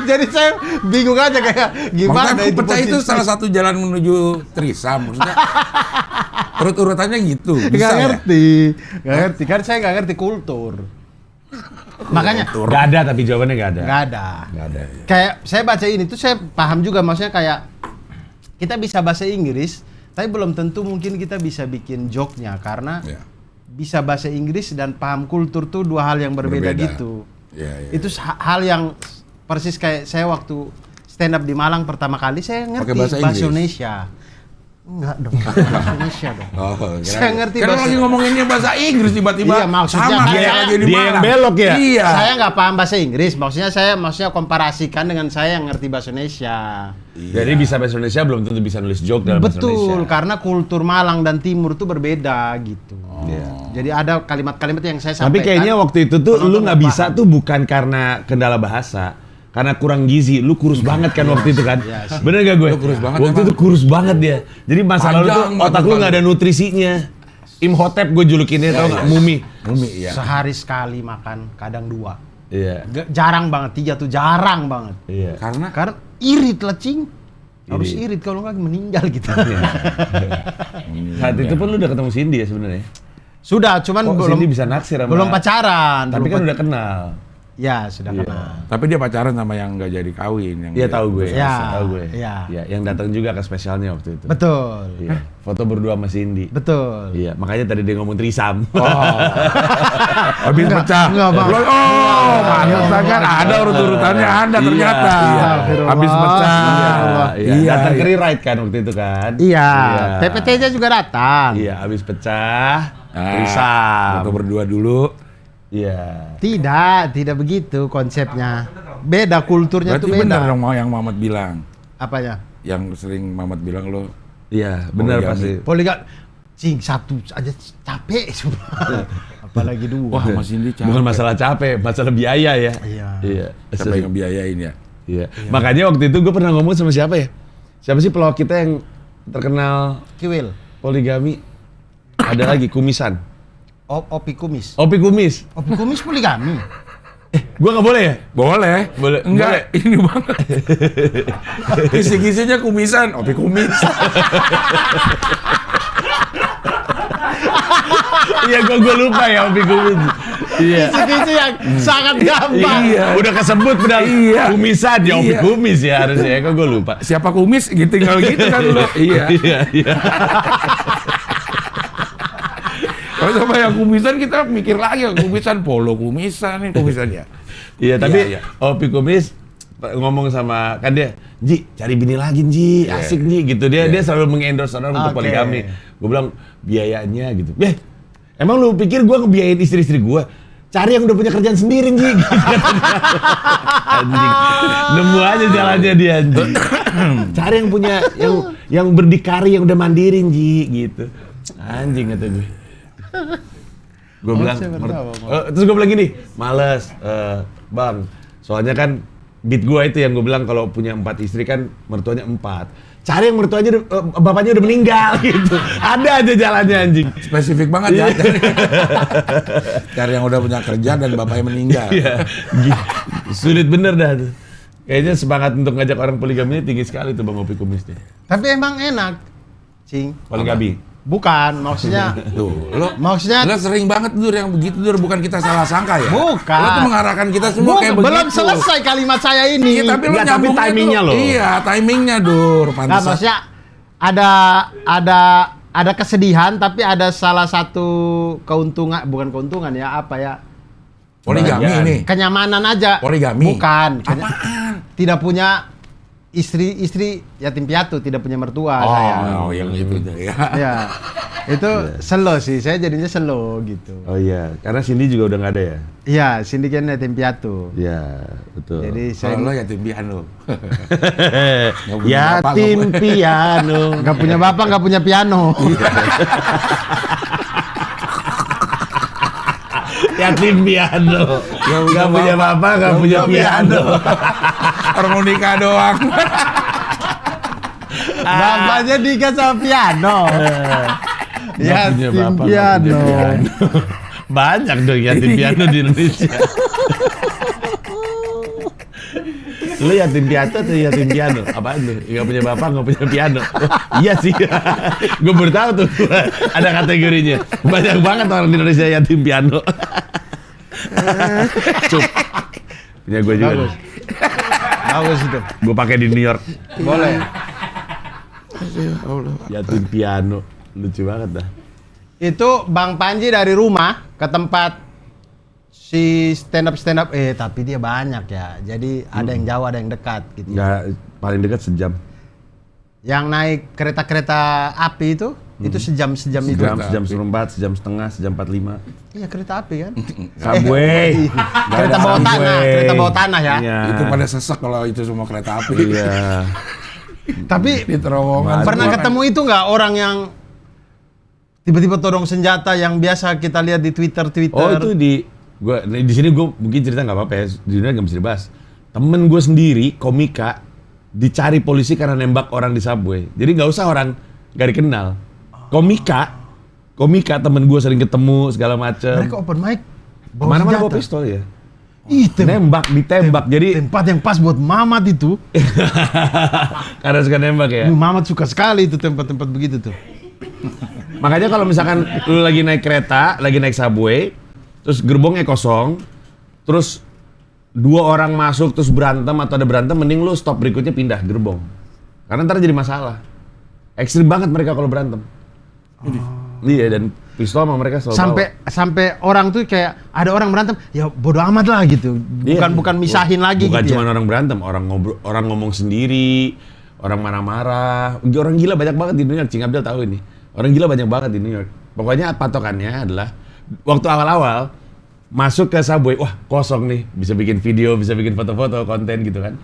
Jadi saya bingung aja kayak gimana itu itu pecah itu salah satu jalan menuju trisam maksudnya. Urut-urutannya gitu. Bisa Gak ya? ngerti. Kan saya gak ngerti kultur. Makanya nggak ada, tapi jawabannya nggak ada. Nggak ada. Kayak saya baca ini tuh saya paham juga, maksudnya kayak kita bisa bahasa Inggris, tapi belum tentu mungkin kita bisa bikin joke-nya karena bisa bahasa Inggris dan paham kultur tuh 2 hal yang berbeda. Gitu. Itu hal yang persis kayak saya waktu stand up di Malang pertama kali saya ngerti bahasa Indonesia. Enggak dong, bahasa Indonesia dong. Oh, Saya ngerti kan bahasa- lagi ngomonginnya bahasa Inggris tiba-tiba. Iya, maksudnya sama dia- kayak lagi di dia yang Malang. belok ya? Iya. Saya nggak paham bahasa Inggris, maksudnya komparasikan dengan saya yang ngerti bahasa Indonesia. Jadi bisa bahasa Indonesia belum tentu bisa nulis joke dalam bahasa Betul, Indonesia. karena kultur Malang dan Timur itu berbeda gitu. Iya. Jadi ada kalimat-kalimat yang saya sampaikan. Tapi kayaknya waktu itu tuh lu penonton nggak bisa paham. tuh bukan karena kendala bahasa, karena kurang gizi. Lu kurus banget kan waktu itu kan? Iya sih. Bener gak gue? Lu kurus banget waktu emang. itu kurus banget dia. Jadi masa lalu tuh Panjang otak lu banget. nggak ada nutrisinya. Imhotep gue julukinnya tau nggak? Mumi. Mumi ya. Sehari sekali makan, kadang 2. Iya. Jarang banget, 3 tuh jarang banget. Iya. Karena Karena irit lah, Cing. Harus Irit. irit, kalau nggak meninggal gitu. Saat itu pun lu udah ketemu Cindy ya sebenarnya. Sudah, cuman Kok belum Cindy bisa naksir sama belum pacaran. Tapi belum kan pa- udah kenal. Ya, sudah Iya. kenal. tapi dia pacaran sama yang nggak jadi kawin yang Iya dia- tahu gue. Iya. Tahu gue. Iya. Iya, yang datang juga ke spesialnya waktu itu. Betul. Iya. Foto berdua sama Cindy. Betul. Iya, makanya tadi dia ngomong trisam. Oh. Habis Enggak, pecah. enggak, Bang. Oh, pantesan kan ada urut-urutannya ada Iya, ternyata. iya. Habis pecah. Iya, datang ke rewrite kan waktu itu kan. Iya, PPT-nya juga datang. Iya, habis pecah, Nah, trisam. foto berdua dulu. Iya. Tidak begitu konsepnya. Beda kulturnya Berarti tuh beda. benar dong mau yang Mamat bilang. Apanya? Yang sering Mamat bilang lo Iya, benar Poligami. pasti. Poligami. Cing, 1 aja capek sumpah. Apalagi 2. wah Mas Cindy capek. Bukan masalah capek, masalah biaya ya. Iya. Iya. Siapa yang ngebiayain ya? Iya. Makanya waktu itu gue pernah ngomong sama siapa ya? Siapa sih pelawak kita yang terkenal Kiwil. poligami? Ada lagi Kumisan. Opi Kumis. Opi Kumis. Opi Kumis poligami. Gua nggak boleh ya? Boleh. Boleh. Enggak, ini banget. Kisi-kisinya kumisan, Opi kumis. Iya, gua lupa ya Opi Kumis. Iya. Kisi-kisi yang sangat gampang. Iya. Udah kesebut udah Iya. kumisan ya Opi Iya. Kumis ya harusnya. Kok gua lupa. Siapa kumis gitu tinggal gitu kan lo. Iya. Iya, iya. Kalau sama yang kumisan kita mikir lagi, kumisan polo kumisan nih kumisan ya. Iya, tapi Iya, iya. Opi Kumis ngomong sama kan dia, Ji, cari bini lagi, Ji, Iya. asik Ji gitu. Dia selalu mengendorse orang untuk Oke. poligami. Gue bilang biayanya gitu. Emang lu pikir gue ngebiayain istri-istri gue? Cari yang udah punya kerjaan sendiri, Ji. Gitu. Anjing. Nemu aja jalannya dia, anjing. Cari yang punya yang berdikari, yang udah mandiri, Ji, gitu. Anjing kata gue. Gue bilang, saya baru tahu, terus gue bilang gini, males, Bang, soalnya kan beat gue itu yang gue bilang kalau punya 4 istri kan mertuanya 4. Cari yang mertuanya, bapaknya udah meninggal gitu. Ada aja jalannya anjing. Spesifik banget ya. Cari yang udah punya kerja dan bapaknya meninggal. Iya, sulit bener dah tuh. Kayaknya semangat untuk ngajak orang poligami tinggi sekali tuh Bang Opi Kumis nih. Tapi emang enak, Cing. Poligami. Bukan, maksudnya Tuh, lo sering banget Dur yang begitu Dur, bukan kita salah sangka ya. Bukan. Lo tuh mengarahkan kita semua kayak begitu. belum selesai kalimat saya ini. Iya, tapi lo Nggak, tapi nyambungnya timingnya tuh. lo. Iya, timingnya Dur. Nggak, Pantesan. maksudnya ada kesedihan, tapi ada salah satu keuntungan, bukan keuntungan ya, apa ya? Poligami Bagian. ini. Kenyamanan aja. Poligami. Bukan. Apaan? Tidak punya istri yatim piatu, tidak punya mertua saya. Oh, yang itu ya. Ya. Itu slow sih, saya jadinya slow gitu. Oh iya, karena Cindy juga udah nggak ada ya. Iya, Cindy kan yatim piatu. Iya, betul. Jadi saya Kalau lo yatim piano. yatim piano. nggak punya bapak, nggak punya piano. Yatim piano. Nggak punya bapak, nggak punya piano. Harmonika doang. Bapaknya nikah sama piano. Nggak punya Yatim bapak, nggak punya piano. piano. Banyak dong yatim piano di Indonesia. Lu yatim piatu atau yatim piano? Apaan tuh? Nggak punya bapak, nggak punya piano. Iya sih. Gue baru tahu tuh. Ada kategorinya. Banyak banget orang di Indonesia yatim piano. Cup. Punya gue juga. Bagus. Bagus itu. Gue pakai di New York. Boleh. Yatim piano. Lucu banget dah. Itu Bang Panji dari rumah ke tempat si stand up tapi dia banyak ya. Jadi ada yang jauh, ada yang dekat gitu. Nggak, paling dekat sejam. Yang naik kereta-kereta api itu sejam itu. Sejam seperempat, sejam setengah, sejam 45. Iya kereta api kan. Subway. Kereta bawah tanah, kereta bawah tanah ya. Iya. Itu pada sesek kalau itu semua kereta api. Iya. Tapi Di terowongan. pernah ketemu itu nggak orang yang tiba-tiba todong senjata yang biasa kita lihat di Twitter? Oh itu di sini gue mungkin cerita nggak apa-apa ya, di dunia nggak bisa dibahas. Temen gue sendiri komika dicari polisi karena nembak orang di subway. Jadi nggak usah orang nggak dikenal. Komika temen gue sering ketemu segala macem. Mereka open mic bawa Mana-mana senjata. bawa pistol ya. Ih, Ditembak. Jadi tempat yang pas buat Mamat itu. karena suka nembak ya. Mamat suka sekali itu tempat-tempat begitu tuh. Makanya kalau misalkan lu lagi naik kereta, lagi naik subway, terus gerbongnya kosong, terus 2 orang masuk terus berantem atau ada berantem, mending lu stop berikutnya pindah gerbong. Karena ntar jadi masalah. Ekstrim banget mereka kalau berantem. Iya, dan pistol sama mereka selalu Sampai orang tuh kayak ada orang berantem, ya bodo amat lah gitu. Bukan misahin lagi bukan gitu. Bukan cuma orang berantem, orang ngomong sendiri, orang marah-marah. Orang gila banyak banget di New York. Cing Abdel tahu ini. Orang gila banyak banget di New York. Pokoknya patokannya adalah waktu awal-awal masuk ke subway, wah kosong nih, bisa bikin video, bisa bikin foto-foto, konten gitu kan.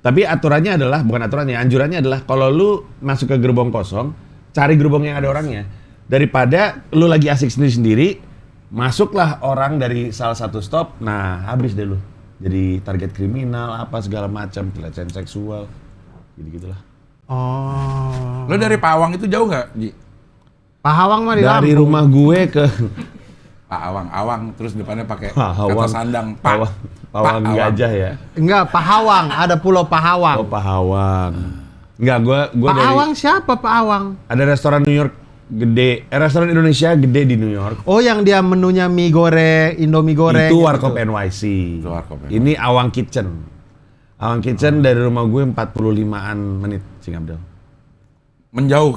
Tapi aturannya adalah, bukan aturannya, anjurannya adalah kalau lu masuk ke gerbong kosong, cari gerbong yang ada orangnya. Daripada lu lagi asik sendiri-sendiri, masuklah orang dari salah satu stop, nah habis deh lu. Jadi target kriminal, apa segala macam, pelecehan seksual, gitu-gitulah. Oh. Lo dari Pawang itu jauh nggak, Ji? Pahawang mah di Dari Lampung. rumah gue ke Awang, terus depannya pakai Pahawang. kata sandang. Pawang Awang. gajah ya. Enggak, Pahawang, ada Pulau Pahawang. Oh, Pahawang. Enggak, gue dari Pahawang siapa Pahawang? ada restoran New York gede, restoran Indonesia gede di New York. Oh, yang dia menunya mie goreng, Indomie goreng. Itu gitu. Warkop NYC. Itu Warkop NYC. Ini Awang Kitchen. Awang Kitchen dari rumah gue 45-an menit, Cing Abdel. Menjauh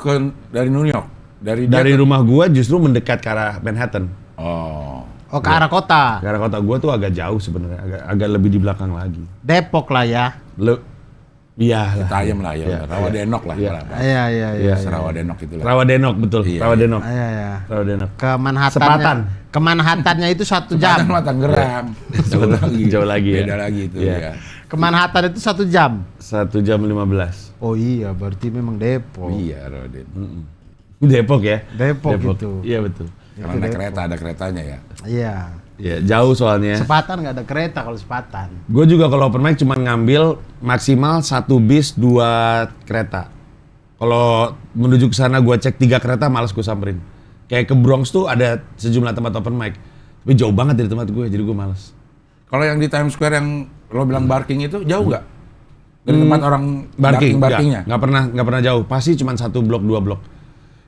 dari New York. Dari rumah gue justru mendekat ke arah Manhattan. Oh. Oh, ke arah kota. Ke arah kota gue tuh agak jauh sebenarnya, agak lebih di belakang lagi. Depok lah ya. Iya lah. Tayem lah ya. Rawadenok lah. Iya. Iya. Rawadenok itu lah. Rawadenok betul. Iya, Rawadenok. Iya. Rawadenok. Ke Manhattan. Sepatan. Ke Manhattannya itu 1 jam. Tangerang. Jauh lagi ya. Beda lagi itu Iya. ya. Ke Manhattan itu 1 jam. 1 jam 15. Oh iya, berarti memang Depok. Iya, Rawaden. Depok ya? Depok itu. Iya betul. Karena naik kereta ada keretanya ya. Iya. Ya jauh soalnya. Sepatan nggak ada kereta kalau Sepatan. Gue juga kalau open mic cuma ngambil maksimal 1 bis 2 kereta. Kalau menuju ke sana gue cek 3 kereta, malas gue samperin. Kayak ke Bronx tuh ada sejumlah tempat open mic, tapi jauh banget dari tempat gue, jadi gue malas. Kalau yang di Times Square yang lo bilang barking itu jauh nggak? Dari tempat orang Barkingnya? barkingnya? Nggak pernah jauh. Pasti cuma 1 blok 2 blok.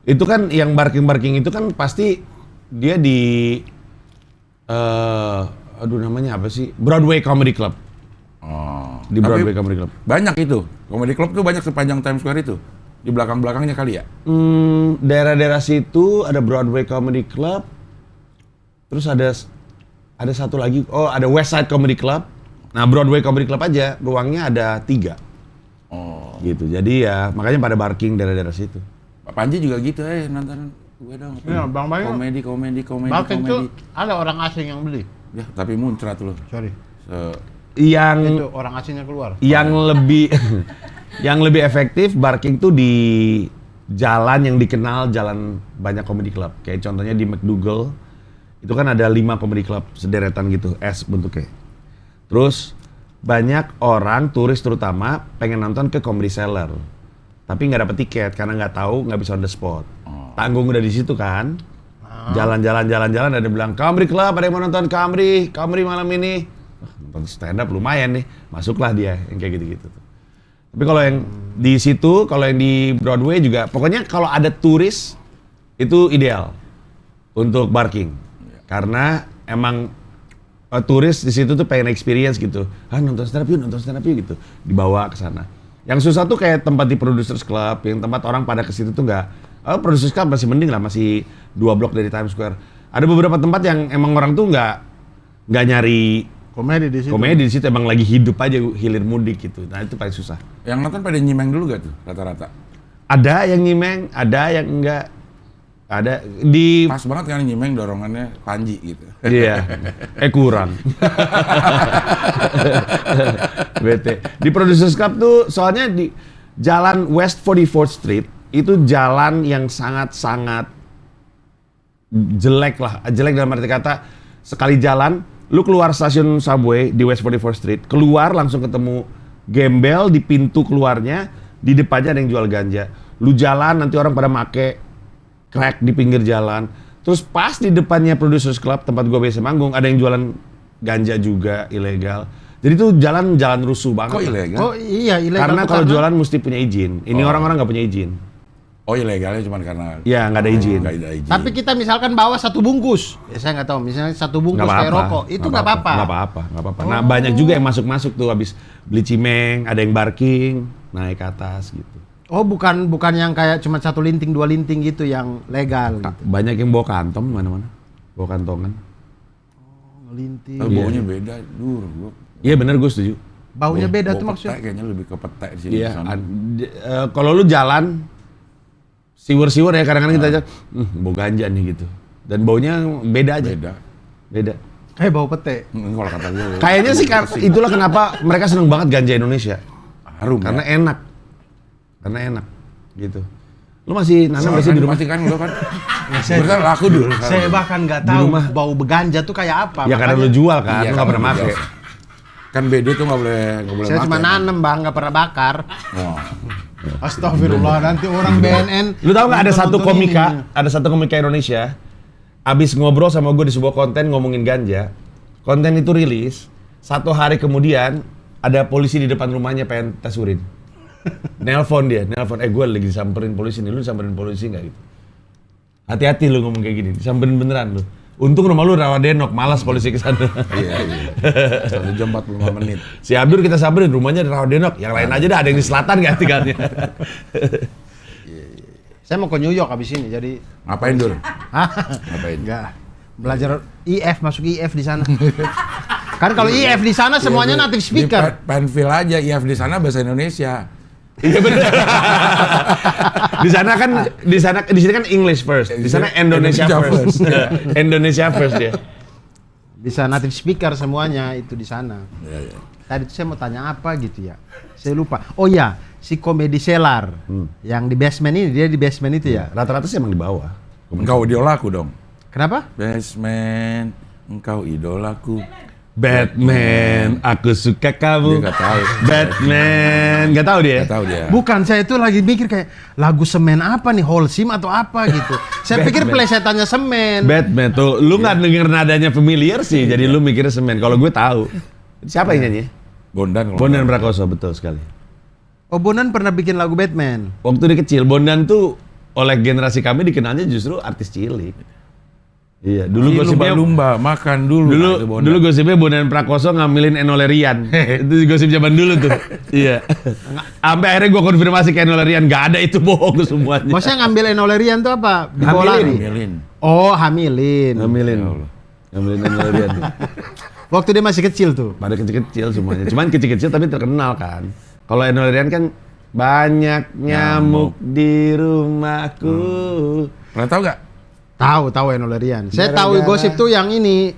Itu kan yang barking itu kan pasti dia di aduh namanya apa sih? Broadway Comedy Club. Oh. Di Broadway Comedy Club. Banyak itu. Comedy Club tuh banyak sepanjang Times Square itu. Di belakang-belakangnya kali ya? Daerah-daerah situ ada Broadway Comedy Club. Terus ada satu lagi, ada West Side Comedy Club. Nah, Broadway Comedy Club aja ruangnya ada 3. Oh. Gitu. Jadi ya makanya pada barking daerah-daerah situ. Pak Panji juga gitu, nonton gue dong. Iya, Bang Bayu. Komedi. Barking tuh ada orang asing yang beli. Ya, tapi muncrat loh. Sorry. Yang Itu orang asingnya keluar. yang lebih efektif barking tuh di jalan yang dikenal jalan banyak comedy club. Kayak contohnya di McDougal itu kan ada 5 comedy club sederetan gitu, S bentuknya. Terus banyak orang turis terutama pengen nonton ke Comedy Cellar, tapi nggak dapet tiket karena nggak tahu, nggak bisa on the spot. Tanggung udah di situ kan, jalan-jalan ada yang bilang Comedy Club, ada yang mau nonton comedy malam ini. Nonton stand up lumayan nih, masuklah dia yang kayak gitu-gitu. Tapi kalau yang di situ, kalau yang di Broadway juga, pokoknya kalau ada turis itu ideal untuk barking, karena emang turis di situ tuh pengen experience gitu. Nonton stand up yuk gitu, dibawa ke sana. Yang susah tuh kayak tempat di Producers Club, yang tempat orang pada ke situ tuh nggak. Producers Club masih mending lah, masih 2 blok dari Times Square. Ada beberapa tempat yang emang orang tuh nggak nyari Komedi di situ. komedi di situ, emang lagi hidup aja hilir mudik gitu. Nah itu paling susah. Yang nonton pada nyimeng dulu gak tuh rata-rata? Ada yang nyimeng, ada yang enggak. Ada di Pas banget kan Nyimeng dorongannya Panji gitu. iya. Kurang. Bete. Di Producers Club tuh soalnya di jalan West 44th Street itu jalan yang sangat-sangat jelek lah. Jelek dalam arti kata sekali jalan, lu keluar stasiun subway di West 44th Street, keluar langsung ketemu gembel di pintu keluarnya, di depannya ada yang jual ganja. Lu jalan nanti orang pada make crack di pinggir jalan. Terus pas di depannya Producers Club tempat gua biasa manggung ada yang jualan ganja juga ilegal. Jadi tuh jalan rusuh banget. Kok ilegal? Oh iya, ilegal. Karena kalau jualan mesti punya izin. Ini orang-orang nggak punya izin. Oh ilegalnya cuma karena Iya, nggak ada izin. nggak ada izin. Tapi kita misalkan bawa 1 bungkus, ya saya nggak tahu, misalnya 1 bungkus kayak rokok, itu nggak apa-apa. Nggak apa-apa. Nah banyak juga yang masuk tuh habis beli cimeng, ada yang barking, naik ke atas gitu. Oh bukan yang kayak cuma 1 linting 2 linting gitu yang legal gitu. Banyak yang bawa kantong mana-mana, bawa kantongan. Linting. Tapi baunya beda, gua. Iya benar, gue setuju. Baunya beda Bau tuh pete maksudnya. kayaknya lebih ke pete di sini. Iya. di sana. Kalau lu jalan, siwur-siwur ya kadang-kadang kita aja, bau ganja nih gitu. Dan baunya beda aja. Beda. Kayak bau pete. Kalau kata gue. Kayaknya sih itulah kenapa mereka seneng banget ganja Indonesia. Harum. Karena ya? enak gitu. Lu masih nanam nggak sih di rumah? Pasti kan lo kan. Berarti laku dulu. Saya bahkan nggak Di tahu rumah. bau beganja tuh kayak apa. Ya karena lu makanya jual kan, Iya, lu nggak pernah karena pakai. Kan bedo tuh nggak boleh saya cuma makan. nanem bang, nggak pernah bakar. Wah. Astagfirullah, nanti orang BNN. Lu tahu nggak ada satu nonton ini. komika Indonesia abis ngobrol sama gue di sebuah konten ngomongin ganja. Konten itu rilis, 1 hari kemudian ada polisi di depan rumahnya pengen tes urin. Nelpon, gue lagi disamperin polisi nih, lu disamperin polisi nggak gitu? Hati-hati lu ngomong kayak gini, disamperin beneran lu. Untung rumah lu Rawadenok, malas polisi ke sana. Iya. 1 jam 45 menit. Si Abdur kita samperin, rumahnya di Rawadenok, yang lain aja dah, ada yang di selatan ganti-ganti. Saya mau ke New York abis ini, jadi Ngapain Dur? Hah? Ngapain? Enggak. Belajar IF, masuk IF di sana. Kan kalau IF di sana semuanya native speaker. Di Penfield aja, IF di sana bahasa Indonesia. Iya benar. di sini kan English first. Di sana Indonesia first. Indonesia first dia. Bisa native speaker semuanya itu di sana. Iya. Tadi tuh saya mau tanya apa gitu ya. Saya lupa. Oh ya, si Comedy Cellar yang di basement ini, dia di basement itu ya. Rata-rata sih emang di bawah. Engkau idolaku dong. Kenapa? Basement, engkau idolaku. Batman, aku suka kamu. Dia nggak tahu. Batman, nggak tahu dia. Nggak tahu dia. Bukan, saya itu lagi mikir kayak lagu semen apa nih, Holcim atau apa gitu. Saya pikir plesetannya semen. Batman tuh, lu nggak denger nadanya familiar sih, jadi lu mikirnya semen. Kalau gue tahu. Siapa yang nyanyi? Bondan. kalau Bondan nggak- Prakoso, betul sekali. Oh, Bonan pernah bikin lagu Batman. Waktu dia kecil, Bondan tuh oleh generasi kami dikenalnya justru artis cilik. Iya, dulu gosipnya lumba-lumba makan dulu. Dulu Nah, itu Bondan. dulu gosipnya Bondan Prakoso ngambilin Enolerian. Itu gosip zaman dulu tuh. Iya. Sampai akhirnya gua konfirmasi ke Enolerian, nggak ada, itu bohong semuanya. Maksudnya ngambil Enolerian tuh apa? Bipolari? Hamilin. Oh, hamilin. Ngambilin. Ya Allah. Ngambilin Enolerian. Waktu dia masih kecil tuh. Pada kecil-kecil semuanya. Cuman kecil-kecil tapi terkenal kan. Kalau Enolerian kan banyak nyamuk di rumahku. Pernah tahu nggak? Tahu Enolerian. Saya tahu Gara-gara- gosip tuh yang ini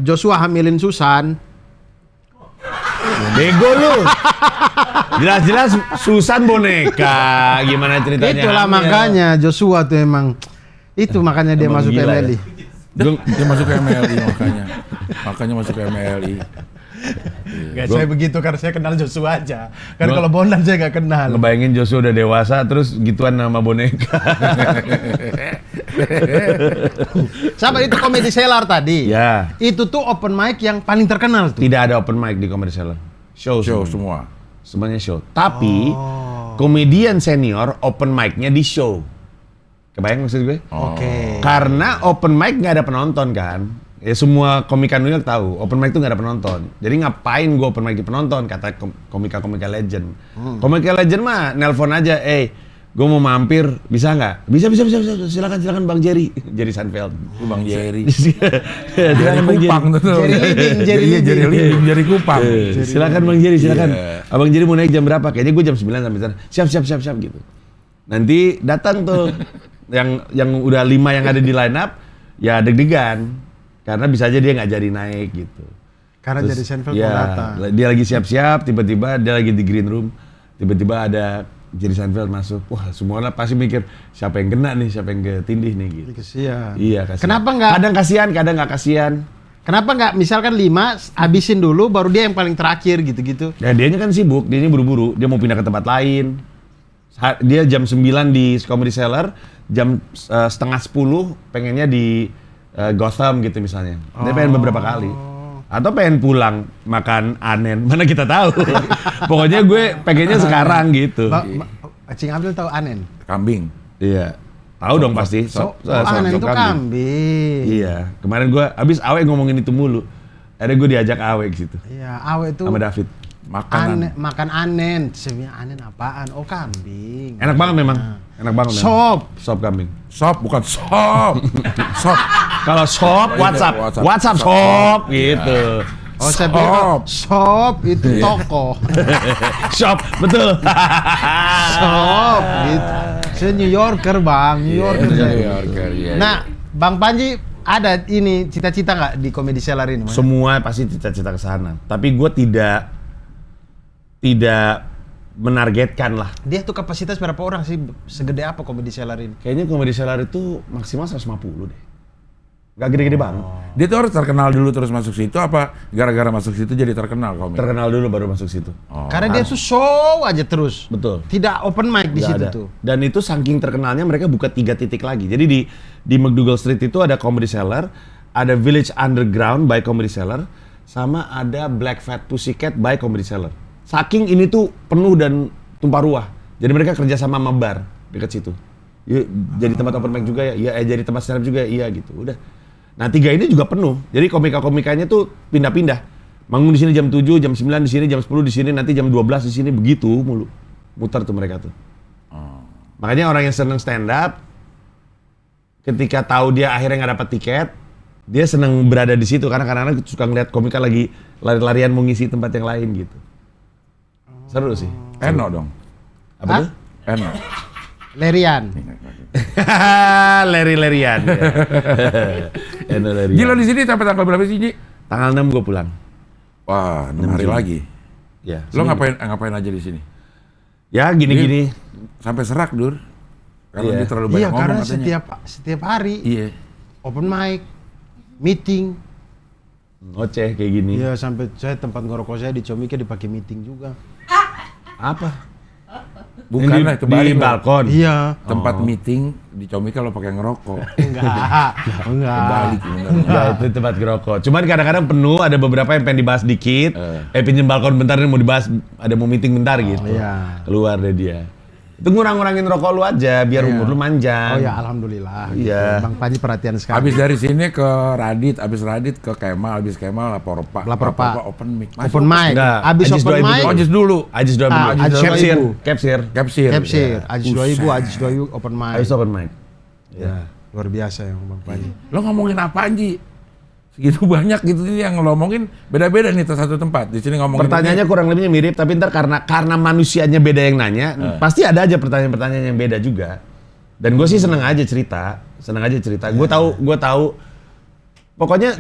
Joshua hamilin Susan. Bego lu. Jelas-jelas Susan boneka. Gimana ceritanya? Itulah hamil? makanya Joshua tuh emang itu makanya dia Emang masuk gila MLI. Dia masuk ke MLI makanya. Makanya masuk ke MLI. Gak, saya begitu karena saya kenal Joshua aja. Kan kalau Bondan saya gak kenal. Ngebayangin Joshua udah dewasa terus gituan nama boneka. Sama itu Comedy Cellar tadi. Ya. Itu tuh open mic yang paling terkenal tuh. Tidak ada open mic di Comedy Cellar. Show Semua. Semuanya show. Tapi komedian senior open mic-nya di show. Kebayang maksud gue? Oke. Karena open mic nggak ada penonton kan. Ya semua komika New York tahu, open mic itu nggak ada penonton. Jadi ngapain gue open mic di penonton, kata komika-komika legend. Komika legend mah nelpon aja, gue mau mampir, bisa nggak? Bisa, silakan Bang Jerry. Jerry Seinfeld. Bang Jerry. Silakan Jerry Bang Kupang tuh. Jerry Leading, Jerry Iya, Jerry Leading. Leading, Jerry Kupang. Silakan Bang Jerry, silakan. Iya. Abang Jerry mau naik jam berapa? Kayaknya gue jam 9 sampai sana. Siap gitu. Nanti datang tuh yang udah 5 yang ada di line up, ya deg-degan. Karena bisa aja dia nggak jadi naik gitu. Karena Terus, jadi Seinfeld ya, mau datang. dia lagi siap-siap, tiba-tiba dia lagi di green room, tiba-tiba ada Jerry Seinfeld masuk. Wah, semuanya pasti mikir siapa yang kena nih, siapa yang ketindih nih gitu. Kasihan. Iya, kasihan. Kenapa nggak? Kadang kasihan, kadang nggak kasihan. Kenapa nggak misalkan 5 habisin dulu, baru dia yang paling terakhir gitu-gitu? Ya dianya kan sibuk, dianya buru-buru, dia mau pindah ke tempat lain. Dia jam 9 di Comedy Cellar, jam setengah 10 pengennya di Gotham gitu misalnya. Dia pengen beberapa kali. Atau pengen pulang makan anen, mana kita tahu. Pokoknya gue pengennya sekarang gitu. Cing Abdul tahu anen? Kambing. Iya. Tahu dong pasti. Anen itu kambing. Iya. Kemarin gue abis Awe ngomongin itu mulu. Akhirnya gue diajak Awe ke situ. Iya, Awe itu Sama David. Makanan. makan anen. Sebenarnya anen apaan? Oh, kambing. Enak banget memang. Enak banget memang. Sop. Sop kambing. Sop bukan sop. Sop. Kalau shop, WhatsApp, WhatsApp shop gitu. Oh, saya pikir shop itu toko. Shop, betul. Shop gitu. Saya New Yorker, Bang. New Yorker saya. Iya. Nah, Bang Panji ada ini cita-cita nggak di Comedy Cellar ini? Mas? Semua pasti cita-cita ke sana. Tapi gue tidak menargetkan lah. Dia tuh kapasitas berapa orang sih? Segede apa Comedy Cellar ini? Kayaknya Comedy Cellar itu maksimal 150 deh. Gak gede-gede banget. Dia tuh harus terkenal dulu terus masuk situ apa gara-gara masuk situ jadi terkenal komik? Terkenal dulu baru masuk situ. Karena dia tuh show aja terus. Betul. Tidak open mic di Nggak situ ada. tuh. Dan itu saking terkenalnya mereka buka 3 titik lagi. Jadi di McDougal Street itu ada Comedy Cellar, ada Village Underground by Comedy Cellar, sama ada Black Fat Pussycat by Comedy Cellar. Saking ini tuh penuh dan tumpah ruah. Jadi mereka kerja sama bar dekat situ. Ya, jadi tempat open mic juga ya, iya jadi tempat stand up juga ya, iya gitu. Udah. Nah 3 ini juga penuh. Jadi komika-komikanya tuh pindah-pindah. Manggung di sini jam 7, jam 9 di sini, jam 10 di sini, nanti jam 12 di sini, begitu mulu. Muter tuh mereka tuh. Makanya orang yang seneng stand up ketika tahu dia akhirnya nggak dapat tiket, dia seneng berada di situ karena kadang-kadang suka ngeliat komika lagi lari-larian mau ngisi tempat yang lain gitu. Seru sih. Eno dong. Apa Hah? tuh? Eno. Lerian. Leri-lerian. Ya. Eno lerian. Gila di sini sampai tanggal berapa sih, Ji? Tanggal 6 gue pulang. Wah, 6 hari Juni. lagi. Ya. Lo ngapain aja di sini? Ya gini-gini. Sampai serak, Dur. Karena Iya. dia terlalu banyak Iya, ngomong karena katanya. setiap hari Iya. open mic, meeting. Ngoceh kayak gini. Iya, sampai saya tempat ngerokok saya di Comika dipakai meeting juga. Apa? Bukan Yang lah, di kebalik lo. balkon. Iya. Tempat meeting di Comika lo pakai ngerokok. Enggak. Kebalik Enggak. bener. Ya itu tempat ngerokok. Cuman kadang-kadang penuh, ada beberapa yang pengen dibahas dikit. Pinjem balkon bentar nih mau dibahas, ada mau meeting bentar gitu. iya. Keluar deh dia. Itu ngurang-ngurangin rokok lu aja biar umur lu Oh manjang. ya, alhamdulillah. Iya. Gitu. Bang Panji perhatian sekali. Habis dari sini ke Radit, habis Radit ke Kemal, habis Kemal lapor Pak. Lapor Pak. Open mic. Open mic. Enggak, Habis Ajis open 2000 mic. Oh, just dulu. Ajis 2000. Ajis Capsir. 2000. Capsir. Capsir. Capsir. Ya. Ajis 2000, Ajis 2000 open mic. Ajis open mic. Ya, luar biasa yang Bang Panji. Lo ngomongin apa Ji? Segitu banyak gitu nih yang lo ngomongin beda-beda nih satu tempat. Di sini ngomongin Pertanyaannya kurang lebihnya mirip, tapi ntar karena manusianya beda yang nanya, pasti ada aja pertanyaan-pertanyaan yang beda juga. Dan gue sih seneng aja cerita. Gue tahu. Pokoknya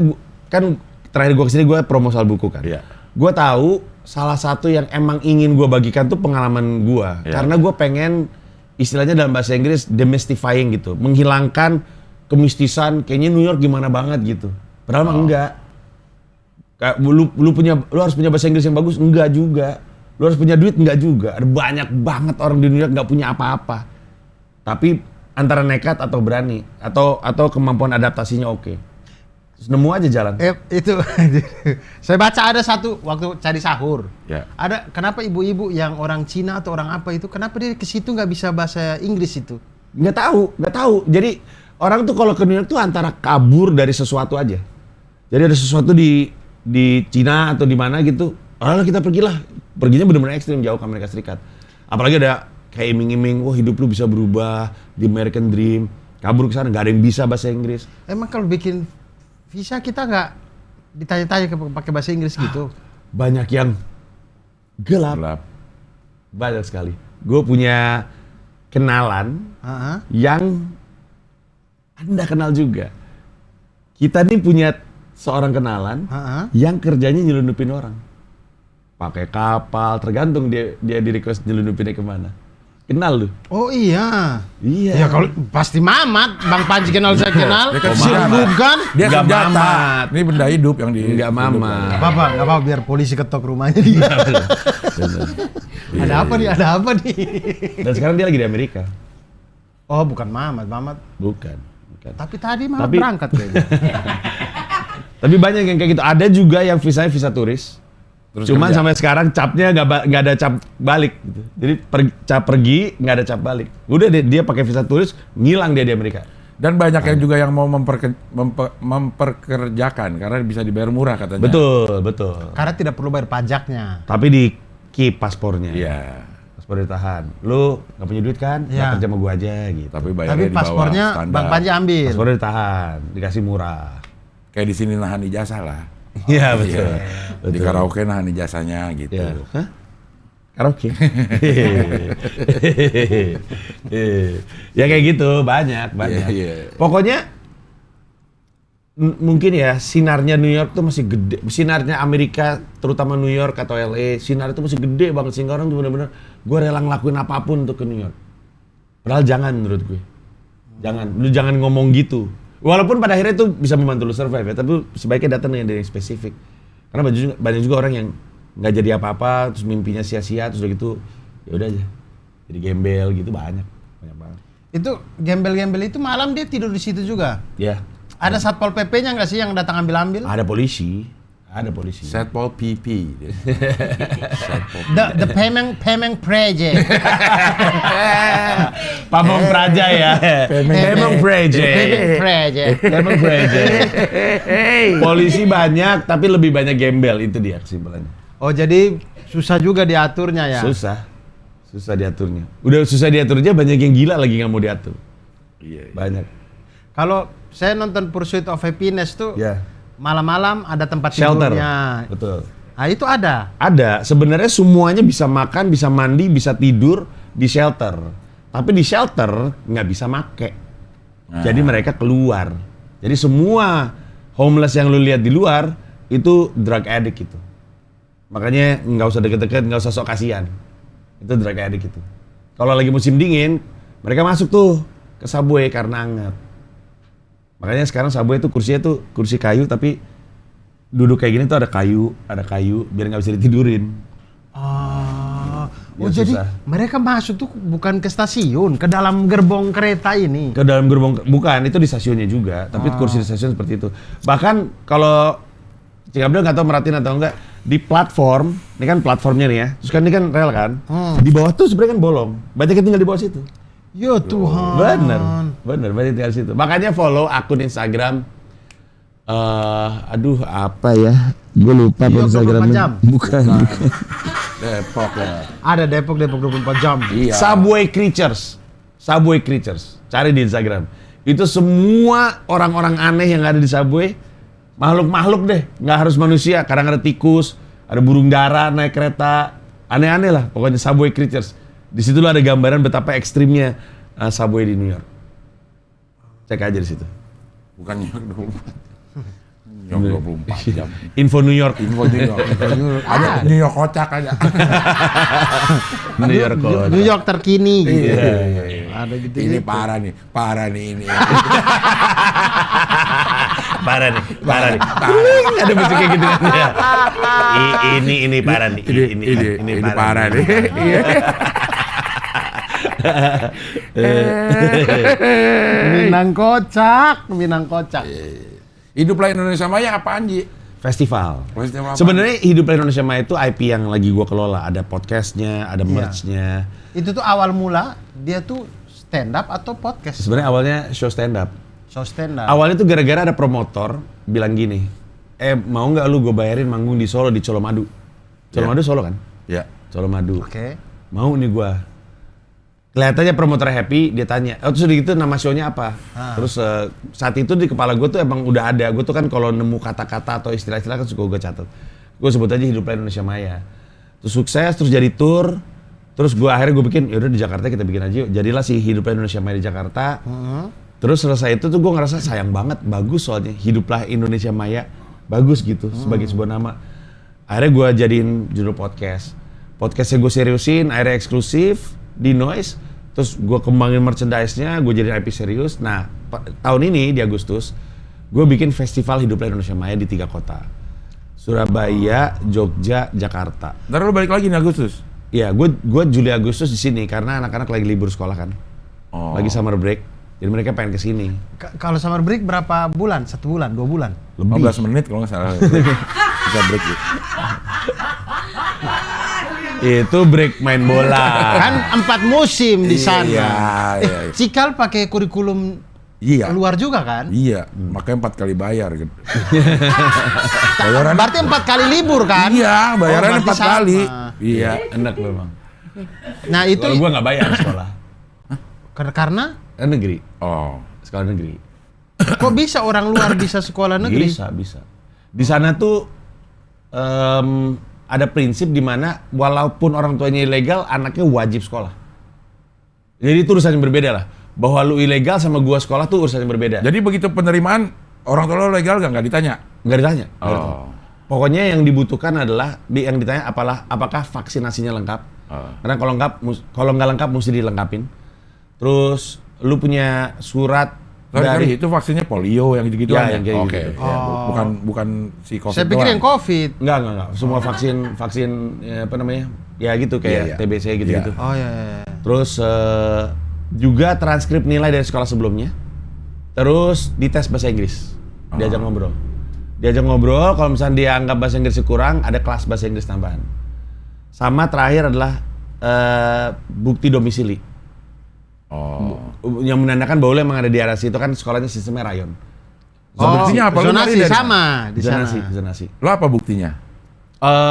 kan terakhir gue kesini gue promo soal buku kan. Iya. Gue tahu salah satu yang emang ingin gue bagikan tuh pengalaman gue, karena gue pengen istilahnya dalam bahasa Inggris demystifying gitu, menghilangkan kemistisan. Kayaknya New York gimana banget gitu. Padahal mah enggak. Kayak lu harus punya bahasa Inggris yang bagus, enggak juga. Lu harus punya duit, enggak juga. Ada banyak banget orang di New York enggak punya apa-apa. Tapi antara nekat atau berani atau kemampuan adaptasinya oke. Terus nemu aja jalan. Itu saya baca ada satu waktu cari sahur. Ya. Ada kenapa ibu-ibu yang orang Cina atau orang apa itu kenapa dia ke situ nggak bisa bahasa Inggris itu? Nggak tahu. Jadi orang tuh kalau ke New York tuh antara kabur dari sesuatu aja. Jadi ada sesuatu di Cina atau di mana gitu. Kita perginya benar-benar ekstrim jauh ke Amerika Serikat. Apalagi ada kayak iming-iming, wah hidup lu bisa berubah di American Dream. Kabur ke sana nggak ada yang bisa bahasa Inggris. Emang kalau bikin visa kita nggak ditanya-tanya pakai bahasa Inggris gitu? Banyak yang gelap. Banyak sekali. Gue punya kenalan Heeh. yang Anda kenal juga. Kita nih punya seorang kenalan Heeh. yang kerjanya nyelundupin orang. Pakai kapal, tergantung dia di request nyelundupinnya kemana. Kenal lu? Oh iya. Iya. Ya kalau pasti Mamat, Bang Panji kenal saya kenal. Dia kan Si Mamat. bukan. Dia Nggak senjata. Mamat. Ini benda hidup yang di. Enggak mama. Nggak apa biar polisi ketok rumahnya dia. Ada apa nih? Ada apa nih? Dan sekarang dia lagi di Amerika. Oh bukan Mamat. Bukan. Tapi tadi Mamat Tapi- berangkat kayaknya. Tapi banyak yang kayak gitu. Ada juga yang visanya visa turis. Terus Cuman kerja. sampai sekarang capnya nggak ada cap balik. Gitu. Jadi cap pergi nggak ada cap balik. Udah dia pakai visa turis, ngilang dia di Amerika. Dan banyak yang juga yang mau memperkerjakan karena bisa dibayar murah katanya. Betul. Karena tidak perlu bayar pajaknya. Tapi di keep paspornya. Iya. Paspor ditahan. Lu nggak punya duit kan? Iya. Ya. Kerja sama gua aja gitu. Tapi bayarnya Tapi di bawah paspornya standar. Bang Panji ambil. Paspornya ditahan, dikasih murah. Kayak di sini nahan ijazah lah. Iya betul. Iya. Di karaoke nahan ijazahnya gitu. Ya. Hah? Karaoke. Ya kayak gitu, banyak. Iya. Pokoknya mungkin ya sinarnya New York tuh masih gede. Sinarnya Amerika, terutama New York atau LA, sinar itu masih gede banget sehingga orang tuh bener-bener gue rela ngelakuin apapun untuk ke New York. Padahal jangan menurut gue. Lu jangan ngomong gitu. Walaupun pada akhirnya itu bisa membantu lu survive ya, tapi sebaiknya datang yang dari yang spesifik. Karena banyak juga orang yang nggak jadi apa-apa, terus mimpinya sia-sia, terus udah gitu, ya udah aja, jadi gembel gitu banyak banget. Itu gembel-gembel itu malam dia tidur di situ juga. Ya, Ada satpol PP-nya nggak sih yang datang ambil-ambil? ada polisi. Setpol PP. The Pemeng Project. Pamong Praja ya. Pamong Praja. Pemeng Project. Pamong Praja. Polisi banyak, tapi lebih banyak gembel, itu dia kesimpulannya. Oh jadi susah juga diaturnya ya? Susah diaturnya. Udah susah diaturnya, banyak yang gila lagi nggak mau diatur. Iya. Banyak. Kalau saya nonton Pursuit of Happiness tuh Ya. malam-malam ada tempat Shelter. tidurnya. Betul. Nah itu ada. Ada, sebenarnya semuanya bisa makan, bisa mandi, bisa tidur di shelter. Tapi di shelter nggak bisa make. Jadi mereka keluar. Jadi semua homeless yang lu lihat di luar itu drug addict gitu. Makanya nggak usah deket-deket, nggak usah sok kasihan. Itu drug addict gitu. Kalau lagi musim dingin, mereka masuk tuh ke subway karena hangat. Makanya sekarang subway tuh kursinya tuh kursi kayu tapi duduk kayak gini tuh ada kayu biar nggak bisa ditidurin. Oh Biar jadi susah. mereka masuk tuh bukan ke stasiun, ke dalam gerbong kereta ini. Ke dalam gerbong, bukan, itu di stasiunnya juga, tapi kursi di stasiun seperti itu. Bahkan kalau Cik Abdul nggak tahu merhatiin atau enggak, di platform, ini kan platformnya nih ya, terus kan ini kan rel kan, di bawah tuh sebenarnya kan bolong, banyak yang tinggal di bawah situ. Ya Tuhan. Bener, banyak tinggal di situ. Makanya follow akun Instagram, aduh apa ya, gue lupa akun Iya, 24 Instagramnya. jam. Bukan. Depok ya. Ada Depok 24 jam. Iya. Subway Creatures, cari di Instagram. Itu semua orang-orang aneh yang ada di Subway, makhluk-makhluk deh, nggak harus manusia. Kadang ada tikus, ada burung dara naik kereta, aneh-aneh lah. Pokoknya Subway Creatures. Di situ ada gambaran betapa ekstrimnya Subway di New York. Cek aja di situ. Bukan New York 24. New York 24 jam. Info New York. Info New York. Ada New York kocak aja. New York kok. New York terkini gitu. Iya. Ada gitu. Ini parah nih ini. Parah nih. Ada musik kayak gitu kan ya. Ini parah nih. Ini parah nih. Iya. Minang kocak. Hiduplah Indonesia Maya apaan, Ji? Festival. Festival apaan? Sebenarnya Hiduplah Indonesia Maya itu IP yang lagi gua kelola. Ada podcastnya, ada merch-nya. Itu tuh awal mula dia tuh stand up atau podcast? Sebenarnya awalnya show stand up. So stand up. Awalnya tuh gara-gara ada promotor bilang gini, mau nggak lu gue bayarin manggung di Solo, di Colomadu. Colomadu Solo kan? Ya. Colomadu. Oke. Mau nih gua. Kelihatannya promotor happy, dia tanya, terus udah gitu nama show-nya apa? Terus saat itu di kepala gue tuh emang udah ada. Gue tuh kan kalau nemu kata-kata atau istilah-istilah kan suka gue catat. Gue sebut aja Hiduplah Indonesia Maya. Terus sukses, terus jadi tour. Terus akhirnya gue bikin, yaudah di Jakarta kita bikin aja yuk. Jadilah si Hiduplah Indonesia Maya di Jakarta. Terus selesai itu tuh gue ngerasa sayang banget, bagus soalnya Hiduplah Indonesia Maya, bagus gitu sebagai sebuah nama. Akhirnya gue jadiin judul podcast. Podcastnya gue seriusin, akhirnya eksklusif di Noise. Terus gue kembangin merchandise-nya, gue jadiin IP serius. Nah, tahun ini di Agustus, gue bikin festival Hiduplah Indonesia Maya di 3 kota. Surabaya, Jogja, Jakarta. Ntar lu balik lagi nih Agustus? Iya, gue Juli Agustus di sini karena anak-anak lagi libur sekolah kan. Lagi summer break. Jadi mereka pengen ke sini. Kalau summer break berapa bulan? 1 bulan, 2 bulan? Lebih. 15 menit kalau nggak salah. Kita break gitu. Itu break main bola. Kan 4 musim di sana. Iya. Cikal pakai kurikulum luar juga kan? Iya, makanya 4 kali bayar gitu. Berarti 4 kali libur kan? Iya, bayarannya berarti 4 kali. sama. Iya. Enak memang. Nah itu Kalau gue nggak bayar sekolah. karena Negeri. Oh. Sekolah negeri. kok bisa orang luar bisa sekolah negeri? Bisa. Di sana tuh ada prinsip di mana walaupun orang tuanya ilegal, anaknya wajib sekolah. Jadi itu urusan yang berbeda lah. Bahwa lu ilegal sama gua sekolah tuh urusan yang berbeda. Jadi begitu penerimaan orang tua lo legal nggak ditanya? Nggak ditanya. Oh. Pokoknya yang dibutuhkan adalah yang ditanya apakah vaksinasinya lengkap. Karena kalau nggak lengkap mesti dilengkapin. Terus lu punya surat Sorry, itu vaksinnya polio yang gitu-gitu Ya, aja? yang kayak Oke. gitu. Ya, bukan si COVID Saya pikir doang. yang COVID. Enggak. Semua vaksin ya, apa namanya? Ya gitu kayak Iya. TBC gitu-gitu. Oh iya. Terus juga transkrip nilai dari sekolah sebelumnya. Terus dites bahasa Inggris. Diajak ngobrol, kalau misalnya dia anggap bahasa Inggrisnya kurang, ada kelas bahasa Inggris tambahan. Sama terakhir adalah bukti domisili. Yang menandakan bahwa lo emang ada di area situ, kan sekolahnya sistemnya rayon. Buktinya apa? Lu Zonasi nyari dari sama di sana. Zonasi. Lo apa buktinya?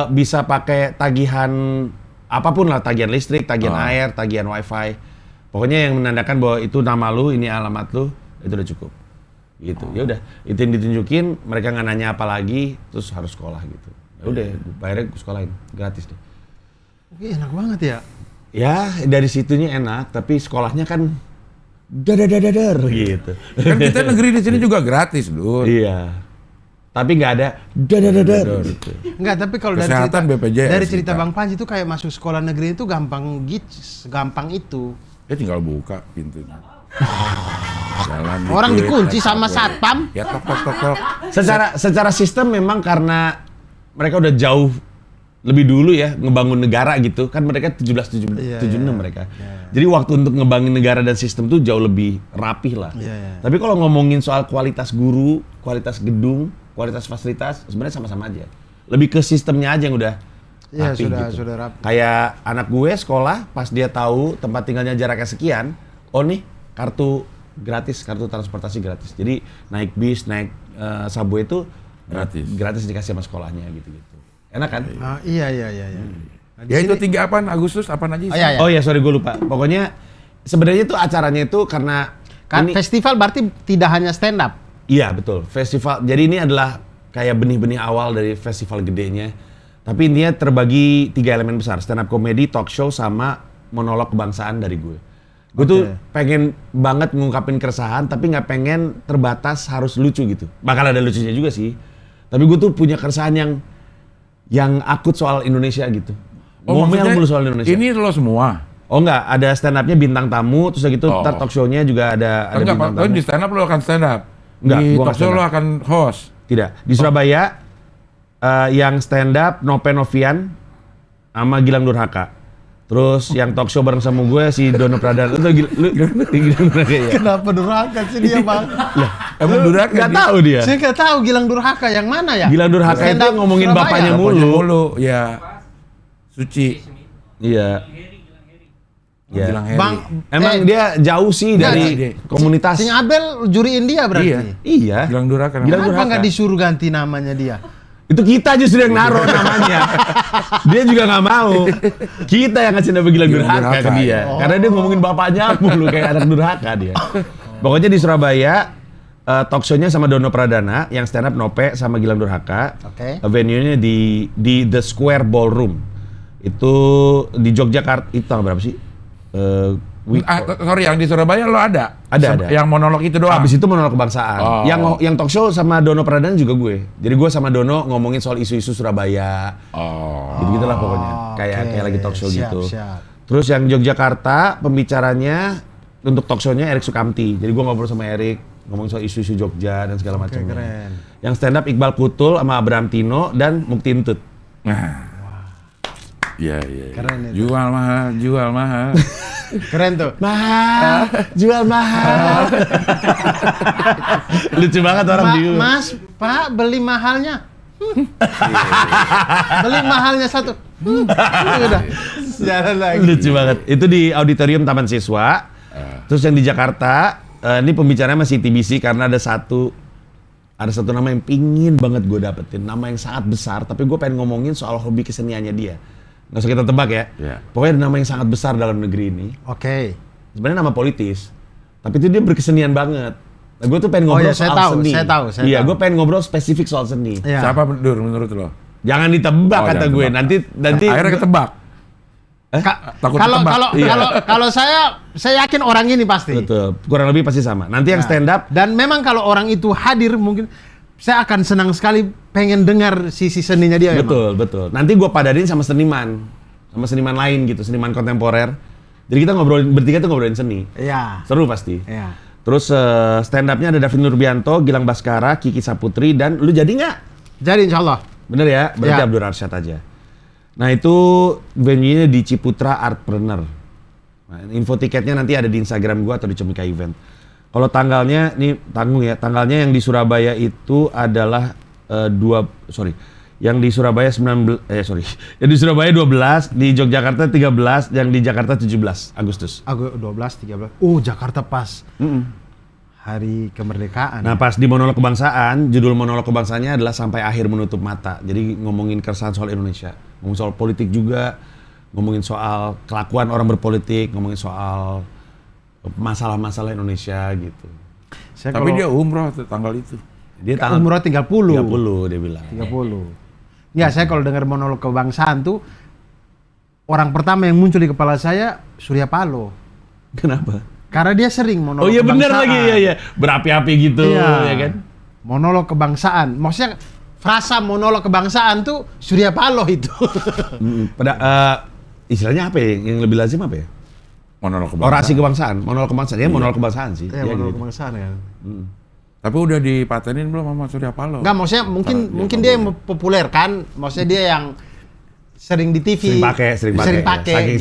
Bisa pakai tagihan apapun lah, tagihan listrik, tagihan air, tagihan wifi. Pokoknya yang menandakan bahwa itu nama lu, ini alamat lu, itu udah cukup. Gitu. Ya udah, itu yang ditunjukin, mereka nggak nanya apa lagi, terus harus sekolah gitu. Ya udah, bayarnya gue sekolahin, gratis deh. Wih, enak banget ya. Ya, dari situnya enak, tapi sekolahnya kan dadar gitu. Kan kita negeri di sini juga gratis, Lur. Iya. Tapi nggak ada dadar gitu. Enggak, tapi kalau dari Kesehatan cerita, BPJS dari cerita kita. Bang Panji itu kayak masuk sekolah negeri itu gampang gitu, gampang itu. Ya tinggal buka pintunya. Jalan Orang dikit, dikunci naik sama subway. satpam. Ya tok. Secara sistem memang karena mereka udah jauh lebih dulu ya ngebangun negara gitu. Kan mereka 1776 mereka. Jadi waktu untuk ngebangun negara dan sistem tuh jauh lebih rapih lah. Tapi kalau ngomongin soal kualitas guru, kualitas gedung, kualitas fasilitas, sebenarnya sama-sama aja. Lebih ke sistemnya aja yang udah Iya, rapih sudah rapi. Kayak anak gue sekolah, pas dia tahu tempat tinggalnya jaraknya sekian, oh nih kartu gratis, kartu transportasi gratis. Jadi naik bis, naik subway itu gratis dikasih sama sekolahnya gitu-gitu. Enak kan? Iya. Nah, Ya itu tinggi apaan? Agustus apaan aja? Iya. Oh ya sorry gue lupa. Pokoknya sebenarnya itu acaranya itu karena Kan ini, festival berarti tidak hanya stand up. iya betul festival. Jadi ini adalah kayak benih-benih awal dari festival gedenya. Tapi intinya terbagi 3 elemen besar: stand up comedy, talk show, sama monolog kebangsaan dari gue. Gue tuh pengen banget ngungkapin keresahan, tapi nggak pengen terbatas harus lucu gitu. Bakal ada lucunya juga sih. Tapi gue tuh punya keresahan yang akut soal Indonesia gitu. Ngomongnya mulu soal Indonesia. Ini lo semua? Oh enggak, ada stand up-nya bintang tamu, terus gitu ntar talk show-nya juga ada Enggak, bintang Pak. tamu. Di stand up lo akan stand up? Enggak, Di gua nggak talk show stand lo up. akan host? Tidak. Di Surabaya yang stand up Nope Novian sama Gilang Durhaka. Terus yang talk show bareng sama gue si Dono Pradana. Lu Gilang Durhaka ya? Kenapa durhaka sih dia, Bang? Emang Durhaka? Enggak tahu dia. Saya nggak tahu Gilang Durhaka yang mana ya? Gilang Durhaka Stand itu up ngomongin Surabaya. bapaknya Pokoknya mulu. mulu, ya. Suci. Iya. Ya. Gilang Heri. Bang, Emang dia jauh sih dari komunitas. Sing Abel juriin dia berarti. Iya. Gilang Durhaka. Gilang Kenapa Durhaka. nggak disuruh ganti namanya dia? Itu kita justru yang naruh namanya. Dia juga nggak mau. Kita yang ngasih nama Gilang Gilang Durhaka ke Durhaka, dia. Karena dia ngomongin bapaknya mulu kayak anak durhaka dia. Pokoknya di Surabaya talk show-nya sama Dono Pradana, yang stand up Nope sama Gilang Durhaka. Oke. Venue-nya di The Square Ballroom. Itu di Yogyakarta, itu tanggal berapa sih? Sorry, yang di Surabaya lo ada? Ada. Yang monolog itu doang? Habis itu monolog kebangsaan. Oh. Yang talk show sama Dono Pradana juga gue. Jadi gue sama Dono ngomongin soal isu-isu Surabaya. Oh. Gitu-gitulah pokoknya. Kayak lagi talk show Siap, gitu. siap. Terus yang Yogyakarta pembicaranya untuk talk show-nya Erik Sukamti. Jadi gue ngobrol sama Erik, ngomongin soal isu-isu Jogja dan segala macamnya. keren. Yang stand up Iqbal Kutul sama Abraham Tino dan Mukti Intut. Nah. Iya. Keren itu. Jual mahal. Keren tuh. Mahal, jual mahal. Lucu banget orang bingung. Mas, Pak, beli mahalnya. Beli mahalnya satu. Udah. Jalan lagi. Lucu banget. Itu di auditorium Taman Siswa. Terus yang di Jakarta, ini pembicaranya masih TBC karena ada satu nama yang pingin banget gue dapetin. Nama yang sangat besar, tapi gue pengen ngomongin soal hobi keseniannya dia. Nggak usah kita tebak ya. Yeah. Pokoknya ada nama yang sangat besar dalam negeri ini. Oke. Sebenarnya nama politis. Tapi itu dia berkesenian banget. Nah, gue tuh pengen ngobrol soal seni. Saya tahu. Iya, gue pengen ngobrol spesifik soal seni. Iya. Siapa menurut lo? Jangan ditebak Oh, kata jangan gue. tebak. Nanti Akhirnya ketebak. Takut ketebak. Iya. Kalau saya yakin orang ini pasti. betul. Kurang lebih pasti sama. Nanti yang stand up Dan memang kalau orang itu hadir mungkin saya akan senang sekali pengen dengar sisi seninya dia. betul. Nanti gue padanin sama seniman lain gitu, seniman kontemporer. Jadi kita bertiga tuh ngobrolin seni. Iya. Seru pasti. Iya. Terus stand up-nya ada Davin Nurbianto, Gilang Baskara, Kiki Saputri, dan lu jadi nggak? Jadi insya Allah. Bener ya? Berarti Ya. Abdur Arsyad aja. Nah itu venue-nya di Ciputra Artpreneur. Nah, info tiketnya nanti ada di Instagram gua atau di Comika Event. Kalau tanggalnya, nih tanggung ya, tanggalnya yang di Surabaya itu adalah yang di Surabaya 12, di Yogyakarta 13, yang di Jakarta 17 Agustus. 12, 13. Jakarta pas. Hari kemerdekaan. Nah pas di monolog kebangsaan, judul monolog kebangsaannya adalah Sampai Akhir Menutup Mata. Jadi ngomongin keresahan soal Indonesia, ngomongin soal politik juga, ngomongin soal kelakuan orang berpolitik, ngomongin soal masalah-masalah Indonesia gitu. Tapi dia umroh tuh tanggal itu. Dia tanggal umroh 30. 30 dia bilang. 30. Ya, saya kalau dengar monolog kebangsaan tuh orang pertama yang muncul di kepala saya Surya Paloh. Kenapa? Karena dia sering monolog Oh iya benar kebangsaan. lagi ya. Berapi-api gitu ya kan. Monolog kebangsaan. Maksudnya frasa monolog kebangsaan tuh Surya Paloh itu. Istilahnya apa ya? Yang lebih lazim apa ya? Monolog kebangsaan. Orasi kebangsaan, monolog kebangsaan. Ya monolog kebangsaan sih. Iya, Ya, monolog gitu. kebangsaan kan. Tapi udah dipatenin belum sama Surya Paloh? Enggak, maksudnya mungkin dia yang populer kan. Maksudnya dia yang sering di TV. Sering pakai. Saking gitu.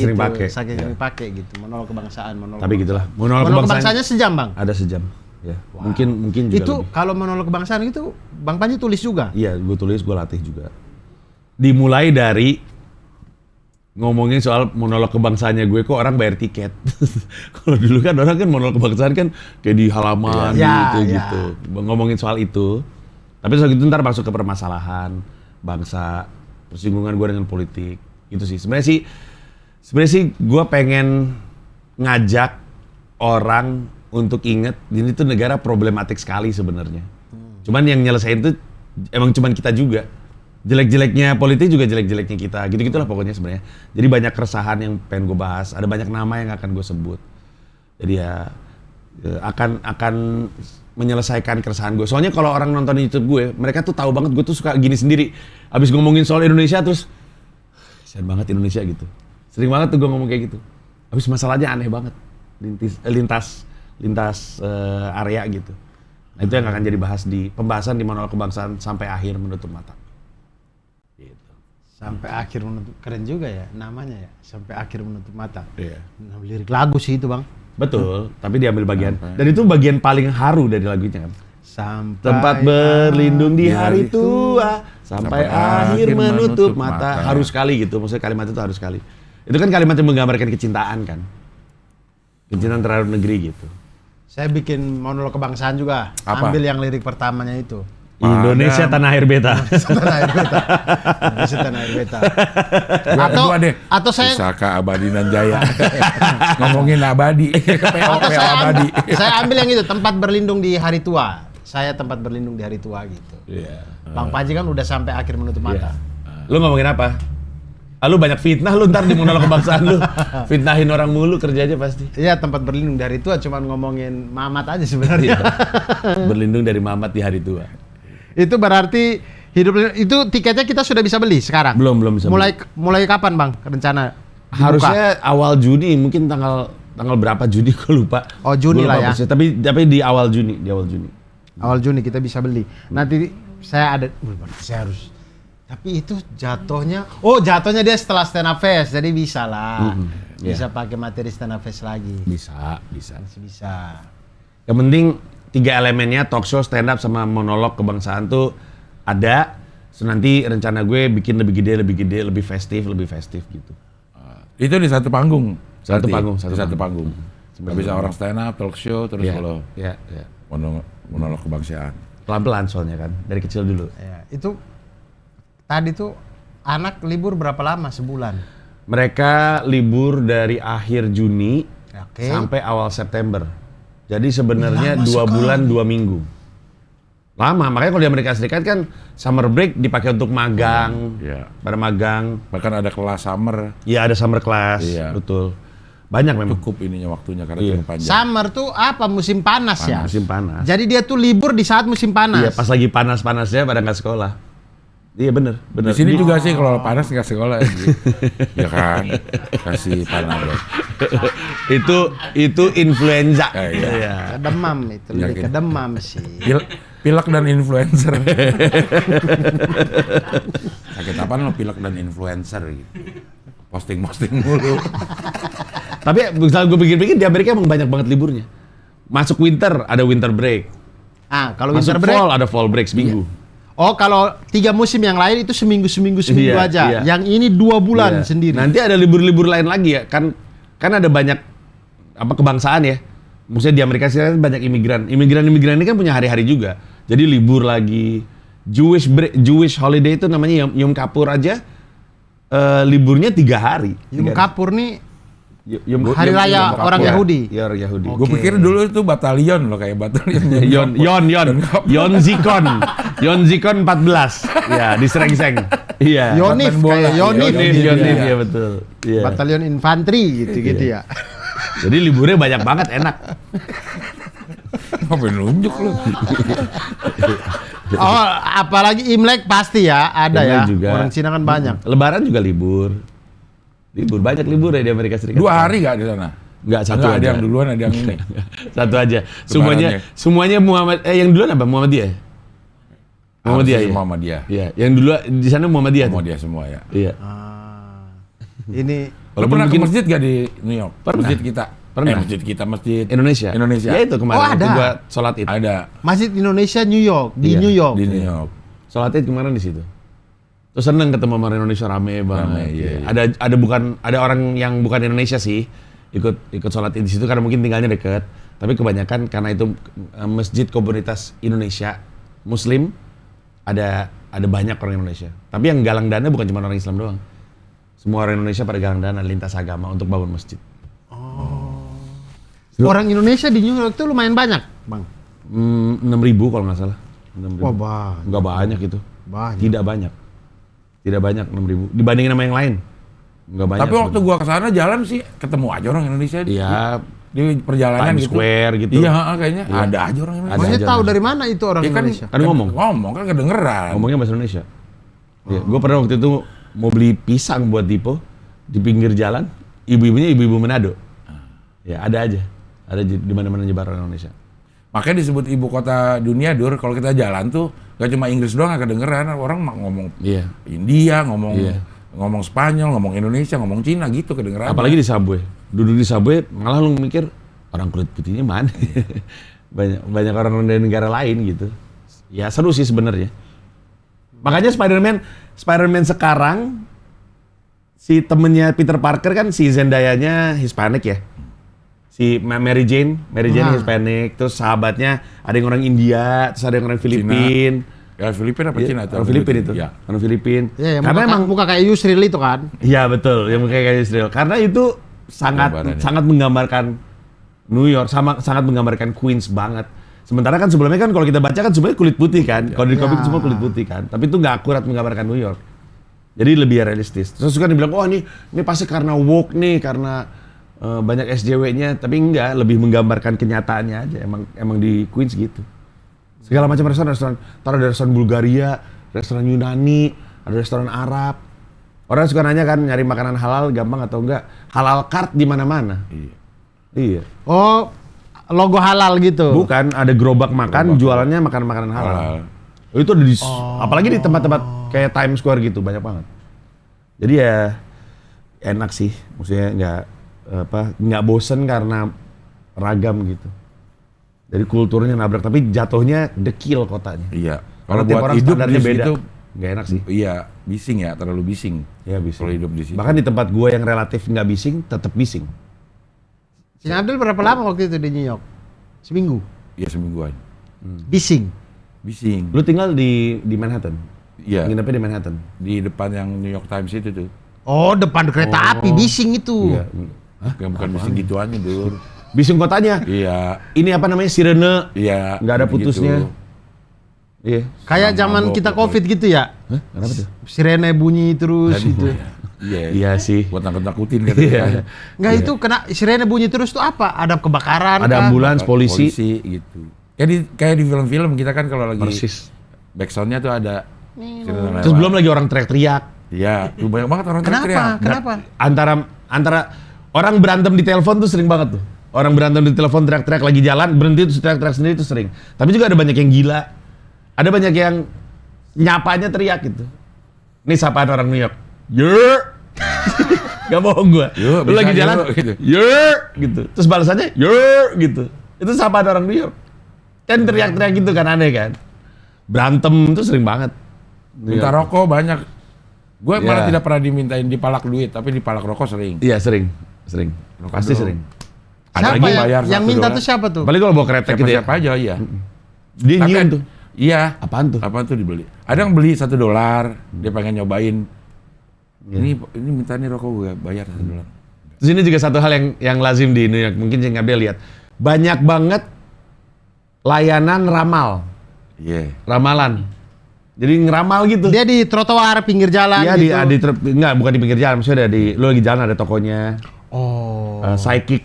sering pakai. Saking sering pakai gitu. Monolog kebangsaan, monolog. Tapi gitulah. Monolog kebangsaannya sejam, Bang. Ada sejam. Ya. Mungkin juga Itu lebih. kalau monolog kebangsaan itu Bang Panji tulis juga. Iya, gue tulis, gue latih juga. Dimulai dari ngomongin soal monolog kebangsaannya gue, kok orang bayar tiket. Kalau dulu kan orang kan monolog kebangsaan kan kayak di halaman gitu. Ngomongin soal itu. Tapi soal itu ntar masuk ke permasalahan bangsa, persinggungan gue dengan politik. Gitu sih. Sebenarnya sih gue pengen ngajak orang untuk inget ini tuh negara problematik sekali sebenarnya. Cuman yang nyelesain itu emang cuman kita juga. Jelek-jeleknya politik juga jelek-jeleknya kita. Gitu-gitulah pokoknya sebenarnya. Jadi banyak keresahan yang pengen gue bahas. Ada banyak nama yang akan gue sebut. Jadi ya akan menyelesaikan keresahan gue. Soalnya kalau orang nonton YouTube gue, mereka tuh tahu banget gue tuh suka gini sendiri. Abis ngomongin soal Indonesia terus, kasian banget Indonesia gitu. Sering banget tuh gue ngomong kayak gitu. Abis masalahnya aneh banget. Lintas area gitu. Nah itu yang akan jadi pembahasan di monolog kebangsaan Sampai Akhir Menutup Mata. Sampai akhir menutup, keren juga ya namanya ya, Sampai Akhir Menutup Mata. Iya. Lirik lagu sih itu, Bang. Betul, tapi diambil bagian. Dan itu bagian paling haru dari lagunya kan. Sampai Tempat berlindung di hari tua, sampai akhir menutup mata. Harus sekali gitu, maksudnya kalimat itu harus sekali. Itu kan kalimat yang menggambarkan kecintaan kan. Kecintaan terhadap negeri gitu. Saya bikin monolog kebangsaan juga. Apa? Ambil yang lirik pertamanya itu. Indonesia tanah air beta. Tanah air beta. Indonesia tanah air beta. Dua deh. Atau saya Pusaka Abadi nan Jaya. Ngomongin abadi. PO abadi. saya ambil yang itu, tempat berlindung di hari tua. Saya tempat berlindung di hari tua gitu. Iya. Bang Panji kan udah sampai akhir menutup mata. Lu ngomongin apa? Lu banyak fitnah lu ntar di monolog kebangsaan lu. Fitnahin orang mulu kerjanya pasti. Iya, tempat berlindung dari tua cuman ngomongin Mamat aja sebenarnya. Berlindung dari Mamat di hari tua. Itu berarti hidup itu tiketnya kita sudah bisa beli sekarang. Belum bisa. Mulai kapan, Bang? Rencana dibuka? Harusnya awal Juni, mungkin tanggal berapa Juni gue lupa. Oh, Juni Gua lupa lah ya. persis. Tapi di awal Juni, Awal Juni kita bisa beli. Nanti saya ada berarti saya harus. Tapi itu jatuhnya dia setelah stand up fest, jadi bisa lah. Bisa pakai materi stand up fest lagi. Bisa. Masih bisa. Yang penting 3 elemennya, talk show, stand up sama monolog kebangsaan tuh ada. So, nanti rencana gue bikin lebih gede, lebih festif gitu. Itu di satu panggung. Satu Satu panggung. Nggak bisa orang stand up, talk show, terus kalau Iya. monolog kebangsaan. Pelan-pelan soalnya kan, dari kecil dulu. Ya, itu tadi tuh anak libur berapa lama? Sebulan. Mereka libur dari akhir Juni Oke. sampai awal September. Jadi sebenarnya 2 bulan 2 minggu. Lama, makanya kalau di Amerika Serikat kan summer break dipakai untuk magang. Iya. Pada magang. Bahkan ada kelas summer. Iya, ada summer class. Iya. Betul. Banyak memang. Cukup ininya waktunya karena Iya. cukup panjang. Summer tuh apa? Musim panas ya? Musim panas. Jadi dia tuh libur di saat musim panas. Iya, pas lagi panas-panasnya pada nggak sekolah. Iya bener. Di sini juga sih kalau panas nggak sekolah sih. Ya kan, kasih panas. itu influenza. Iya. Kedemam itu, lebih Yakin. kedemam sih. Pilek dan influencer. Sakit apaan lo pilek dan influencer gitu. Posting mulu. Tapi misalnya gue pikir-pikir di Amerika emang banyak banget liburnya. Masuk winter ada winter break. Kalau Masuk winter break, fall ada fall break seminggu. oh kalau 3 musim yang lain itu seminggu Iya, aja. iya. Yang ini 2 bulan Iya. sendiri. Nanti ada libur-libur lain lagi ya. Kan ada banyak kebangsaan ya. Maksudnya di Amerika Serikat banyak imigran. Imigran ini kan punya hari-hari juga. Jadi libur lagi. Jewish holiday itu namanya Yom Kippur aja. Liburnya 3 hari. Yom Kippur nih Yom hari raya orang Kippur. Yahudi. Iya, orang Yahudi. Gue pikir dulu itu batalion loh, kayak batalion. Yon Zikon 14. Ya, di Srengseng. Iya. Yonif Batman bola. kayak Yonif. Yonif, Iya. ya betul. Iya. Batalion infanteri gitu ya. Jadi liburnya banyak banget, enak. Ngapain nunjuk lu? Oh, apalagi Imlek pasti ya ada Imlek ya. juga. Orang Cina kan banyak. Lebaran juga libur. Banyak libur ya di Amerika Serikat. 2 hari nggak di sana? Enggak, satu Nggak, ada aja. yang duluan, ada yang ini. Satu aja. Lebarannya. Semuanya yang duluan apa? Muhammadiyah. Muhammadiyah ya. Muhammadiyah. Iya, yang dulu di sana Muhammadiyah. tuh. Muhammadiyah semua ya. Iya. Ini Lo pernah ke masjid gak di New York? Pernah. Masjid kita. Pernah. Masjid Indonesia. Indonesia. Ya itu kemarin Oh, waktu ada. gua sholat Id. Ada Masjid Indonesia New York di Iya, New York. di New York. Sholat Id kemarin di situ. Terus seneng ketemu sama orang Indonesia rame banget. Rame, iya. Ada orang yang bukan Indonesia sih ikut sholat Id di situ karena mungkin tinggalnya deket. Tapi kebanyakan karena itu masjid komunitas Indonesia Muslim ada banyak orang Indonesia. Tapi yang galang dana bukan cuma orang Islam doang. Semua orang Indonesia pada galang dana lintas agama untuk bangun masjid. Orang Indonesia di New York tuh lumayan banyak, Bang. 6.000 kalau nggak salah. 6.000. Wah, banyak. Nggak banyak itu. Banyak. Tidak banyak 6.000 dibandingin sama yang lain. Nggak banyak. Tapi waktu gua kesana jalan sih ketemu aja orang Indonesia. Iya, Di perjalanan Times gitu. Square gitu. Iya, kayaknya Iya. ada aja orang Indonesia. Ada Maksudnya aja tahu ada. dari mana itu orang Ya kan, Indonesia? Kan ngomong. Ngomong kan kedengeran. Ngomongnya bahasa Indonesia. Iya, gue pernah waktu itu mau beli pisang buat Dipo di pinggir jalan, ibu-ibunya ibu-ibu Manado. Ya ada aja, ada di mana-mana nyebar orang Indonesia. Makanya disebut ibu kota dunia, Dur. Kalau kita jalan tuh gak cuma Inggris doang gak kedengeran, orang ngomong Iya. India, ngomong Iya. ngomong Spanyol, ngomong Indonesia, ngomong Cina gitu kedengeran. Apalagi di subway, duduk di subway malah lu mikir orang kulit putihnya mana? banyak orang dari negara lain gitu. Ya seru sih sebenarnya. Makanya Spider-Man sekarang si temennya Peter Parker kan si Zendaya-nya Hispanic ya. Si Mary Jane Hispanic, terus sahabatnya ada yang orang India, terus ada yang orang Filipina. Ya Filipina apa Cina? Orang Filipina itu. Ya. Orang Filipina. Iya, yang Karena emang muka kayak Yusril itu kan. iya betul, yang kayak Israel. Karena itu Gambarannya. sangat menggambarkan New York, sangat menggambarkan Queens banget. Sementara kan sebelumnya kan kalau kita baca kan sebenarnya kulit putih kan. Kalau di komik semua kulit putih kan. Tapi itu nggak akurat menggambarkan New York. Jadi lebih realistis. Terus kan dibilang, oh ini pasti karena woke nih, karena banyak SJW-nya, tapi enggak, lebih menggambarkan kenyataannya aja. Emang di Queens gitu. Segala macam restoran, taruh ada restoran Bulgaria, restoran Yunani, ada restoran Arab. Orang suka nanya kan, nyari makanan halal gampang atau enggak? Halal cart di mana-mana. Iya. Oh, logo halal gitu. Bukan, ada gerobak makan, jualannya makanan halal. Itu ada di, apalagi di tempat-tempat kayak Times Square gitu, banyak banget. Jadi ya enak sih, maksudnya nggak bosen karena ragam gitu. Jadi kulturnya nabrak, tapi jatuhnya dekil kotanya. Iya. Kalau Kalau tiap buat orang hidup standarnya di beda. situ, Nggak enak sih. iya bising ya, terlalu bising. Ya bising. Kalau hidup di situ. Bahkan di tempat gua yang relatif nggak bising, tetap bising. Si Abdul berapa lama waktu itu di New York? Seminggu. Iya semingguan. Bising. Bising. Lu tinggal di Manhattan? Iya. Nginepnya di Manhattan? Di depan yang New York Times itu tuh. Oh, depan kereta api bising itu. Iya. Yang bukan bising gituannya, Dur. Bising kotanya? Iya. Ini apa namanya, sirene? Iya. Nggak ada putusnya. gitu. Iya. Kayak Sama zaman mabok, kita pokoknya. Covid gitu ya. Hah? Kenapa tuh? Sirene bunyi terus gitu. Iya. Iya sih. Buat nakut-nakutin katanya. Enggak itu kena sirene bunyi terus tuh apa? Ada kebakaran Ada kah? ambulans, polisi. gitu. Kayak di film-film kita kan kalau lagi Persis. backsoundnya tuh ada sirene Terus lewat. belum lagi orang teriak-teriak. Iya, tuh banyak banget orang Kenapa? teriak-teriak. Kenapa? Antara orang berantem di telepon tuh sering banget tuh. Orang berantem di telepon teriak-teriak lagi jalan, berhenti terus teriak-teriak sendiri tuh sering. Tapi juga ada banyak yang gila. Ada banyak yang nyapanya teriak gitu. Ini sapaan orang New York. Yer. Gak bohong gua. Yo, Lu bisa, lagi jalan, yo, gitu. yer gitu. Terus balasannya yer gitu. Itu sapaan orang New York. Kan teriak-teriak gitu kan, aneh kan. Berantem tuh sering banget. Minta rokok banyak. Gue Iya. malah tidak pernah dimintain dipalak duit, tapi dipalak rokok sering. Iya sering. Pasti dong. sering. Siapa lagi yang, bayar yang $1. minta tuh siapa tuh? Apalagi kalau bawa kretek gitu ya. Siapa aja, iya. Dia Tapi nyium tuh. Iya. Apaan tuh? Apaan tuh dibeli? Ada yang beli $1, dia pengen nyobain. Iya. Ini minta nih rokok gue, bayar $1. Terus ini juga satu hal yang lazim di New York, mungkin yang Abel lihat. Banyak banget layanan ramal, Iya. ramalan. Jadi ngeramal gitu. Dia di trotoar pinggir jalan Iya gitu. enggak, bukan di pinggir jalan, maksudnya lu lagi jalan ada tokonya. Oh. Psychic,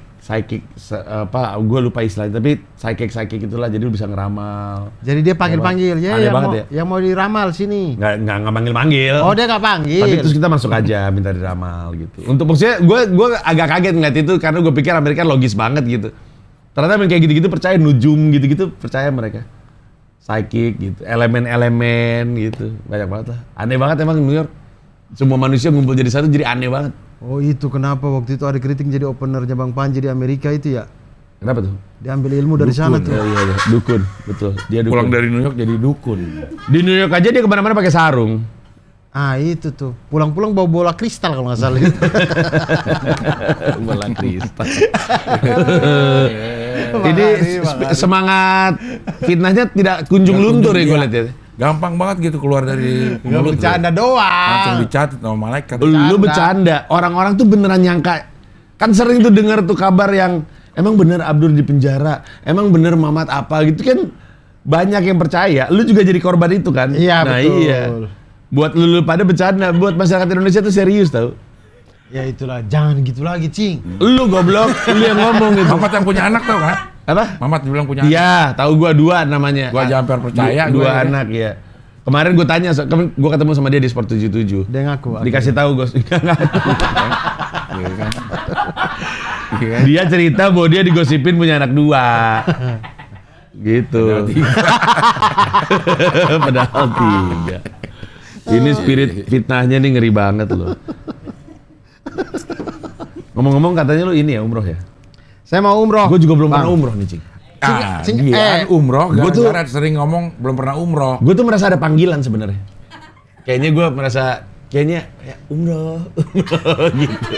gue lupa istilahnya, tapi psychic itulah, jadi lu bisa ngeramal. Jadi dia panggil-panggil, ya Aneh yang banget mau, ya. yang mau diramal sini. Nggak manggil-manggil. Oh, dia nggak panggil. Tapi terus kita masuk aja minta diramal gitu. Untuk maksudnya gue agak kaget ngeliat itu karena gue pikir Amerika logis banget gitu. Ternyata kayak gitu-gitu percaya, nujum gitu-gitu percaya mereka. Psychic gitu, elemen-elemen gitu. Banyak banget lah. Aneh banget emang New York. Semua manusia ngumpul jadi satu jadi aneh banget. Oh, itu kenapa waktu itu ada kritik jadi openernya Bang Panji di Amerika itu ya? Kenapa tuh? Dia ambil ilmu dari sana tuh. Iya, dukun, betul. Dia dukun. Pulang dari New York jadi dukun. Di New York aja dia kemana-mana pakai sarung. Ah, itu tuh. Pulang-pulang bawa bola kristal kalau nggak salah. Bola kristal. Ini semangat fitnahnya tidak kunjung luntur ya gue lihat ya. Gampang banget gitu keluar dari Nggak mulut. bercanda Langsung doang. dicatat sama malaikat. Lu bercanda. Orang-orang tuh beneran nyangka. Kan sering tuh dengar tuh kabar yang emang bener Abdur di penjara, emang bener Mamat apa gitu kan, banyak yang percaya. Lu juga jadi korban itu kan? Iya, nah, betul. Iya. Buat lu pada bercanda, buat masyarakat Indonesia tuh serius tau. Ya itulah, jangan gitu lagi, Cing. Lu goblok, lu yang ngomong gitu. Mamat yang punya anak tau kan? Apa? Mamat dibilang punya anak. Iya, tahu gua 2 namanya. Gua aja hampir percaya, Dua gua ya. anak ya. Kemarin gua tanya, gua ketemu sama dia di Sport 77. Dia ngaku. Dikasih tahu gua. Iya kan? Iya kan? Dia cerita bahwa dia digosipin punya anak 2. Gitu. Padahal 3. Ini spirit fitnahnya nih ngeri banget loh. Ngomong-ngomong katanya lu ini ya umroh ya? Saya mau umroh. Gue juga belum Bang. pernah umroh nih, Cing. Ah, Cing, dia kan umroh, gua tuh- gara-gara sering ngomong belum pernah umroh. Gue tuh merasa ada panggilan sebenarnya. Kayaknya gue merasa ya, umroh gitu.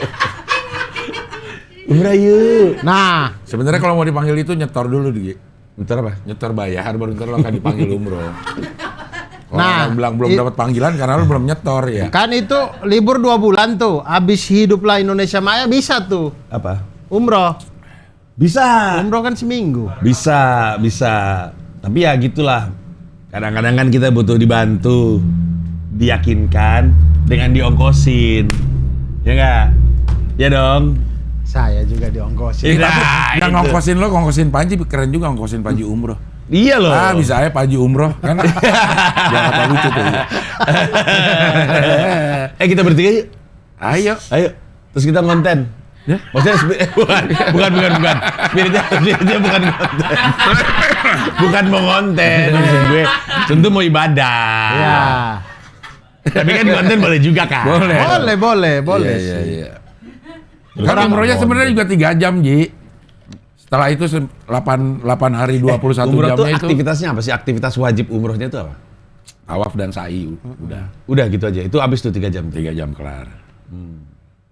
Umrah yuk. Nah, Sebenarnya kalau mau dipanggil itu nyetor dulu, Di. Ntar apa? Nyetor bayar baru ntar lo akan dipanggil umroh. Nah, Nah, bilang belum dapat panggilan karena lo belum nyetor ya. kan itu libur 2 bulan tuh. Abis hiduplah Indonesia Maya bisa tuh. Apa? Umroh. Bisa. Umroh kan seminggu. Bisa. Tapi ya gitulah. Kadang-kadang kan kita butuh dibantu, diyakinkan. dengan diongkosin. Ya nggak? Ya dong. Saya juga diongkosin. Tapi yang itu. ngongkosin Panji keren juga ngongkosin Panji umroh. Iya loh. Ah, bisa aja Panji umroh kan. Dia kata lucu tuh. Kita bertiga yuk. Ayo. Ayo. Terus kita konten. Ya? Maksudnya bukan. Spiritnya bukan konten. Bukan mau konten maksud gue. Tentu mau ibadah. Iya. Tapi kan konten boleh juga kan? Boleh. Iya. Kan umrohnya sebenarnya juga 3 jam, Ji. Setelah itu 8 hari 21 Umroh tuh jamnya itu aktivitasnya apa sih? Aktivitas wajib umrohnya itu apa? tawaf dan sa'i udah. Udah gitu aja. Itu habis tuh 3 jam. 3 jam kelar.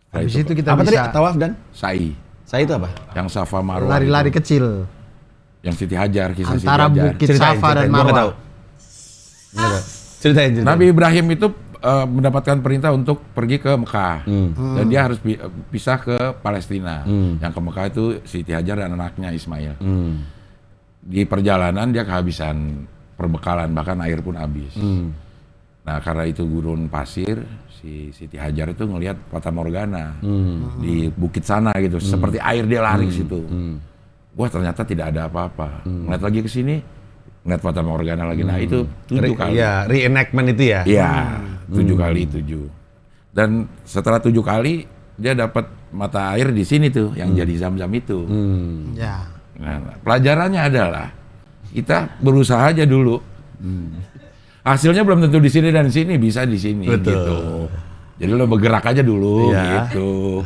Habis itu kita Apa tadi? bisa Tawaf dan? Sa'i. Saya itu apa? Yang Safa Marwah. lari-lari itu. kecil Yang Siti Hajar, kisah Siti antara Hajar. Bukit Safa dan Gua nggak tahu. Marwah. Nggak tahu. Ceritain. Nabi Ibrahim itu mendapatkan perintah untuk pergi ke Mekah. Dan dia harus pisah ke Palestina. Yang ke Mekah itu Siti Hajar dan anaknya Ismail. Di perjalanan dia kehabisan perbekalan, bahkan air pun habis. Nah, karena itu gurun pasir, si Siti Hajar itu ngelihat Fata Morgana di bukit sana gitu, seperti air dia lari ke situ. Wah, ternyata tidak ada apa-apa. Ngeliat lagi ke sini, ngeliat Fata Morgana lagi. Nah, itu 7 kali. Iya, reenactment itu ya. Iya, 7 kali 7. Dan setelah 7 kali dia dapat mata air di sini tuh yang jadi Zam-Zam itu. Ya. Nah, pelajarannya adalah kita berusaha aja dulu. Hasilnya belum tentu di sini dan di sini, bisa di sini. Betul. Gitu. Jadi lo bergerak aja dulu Iya. gitu.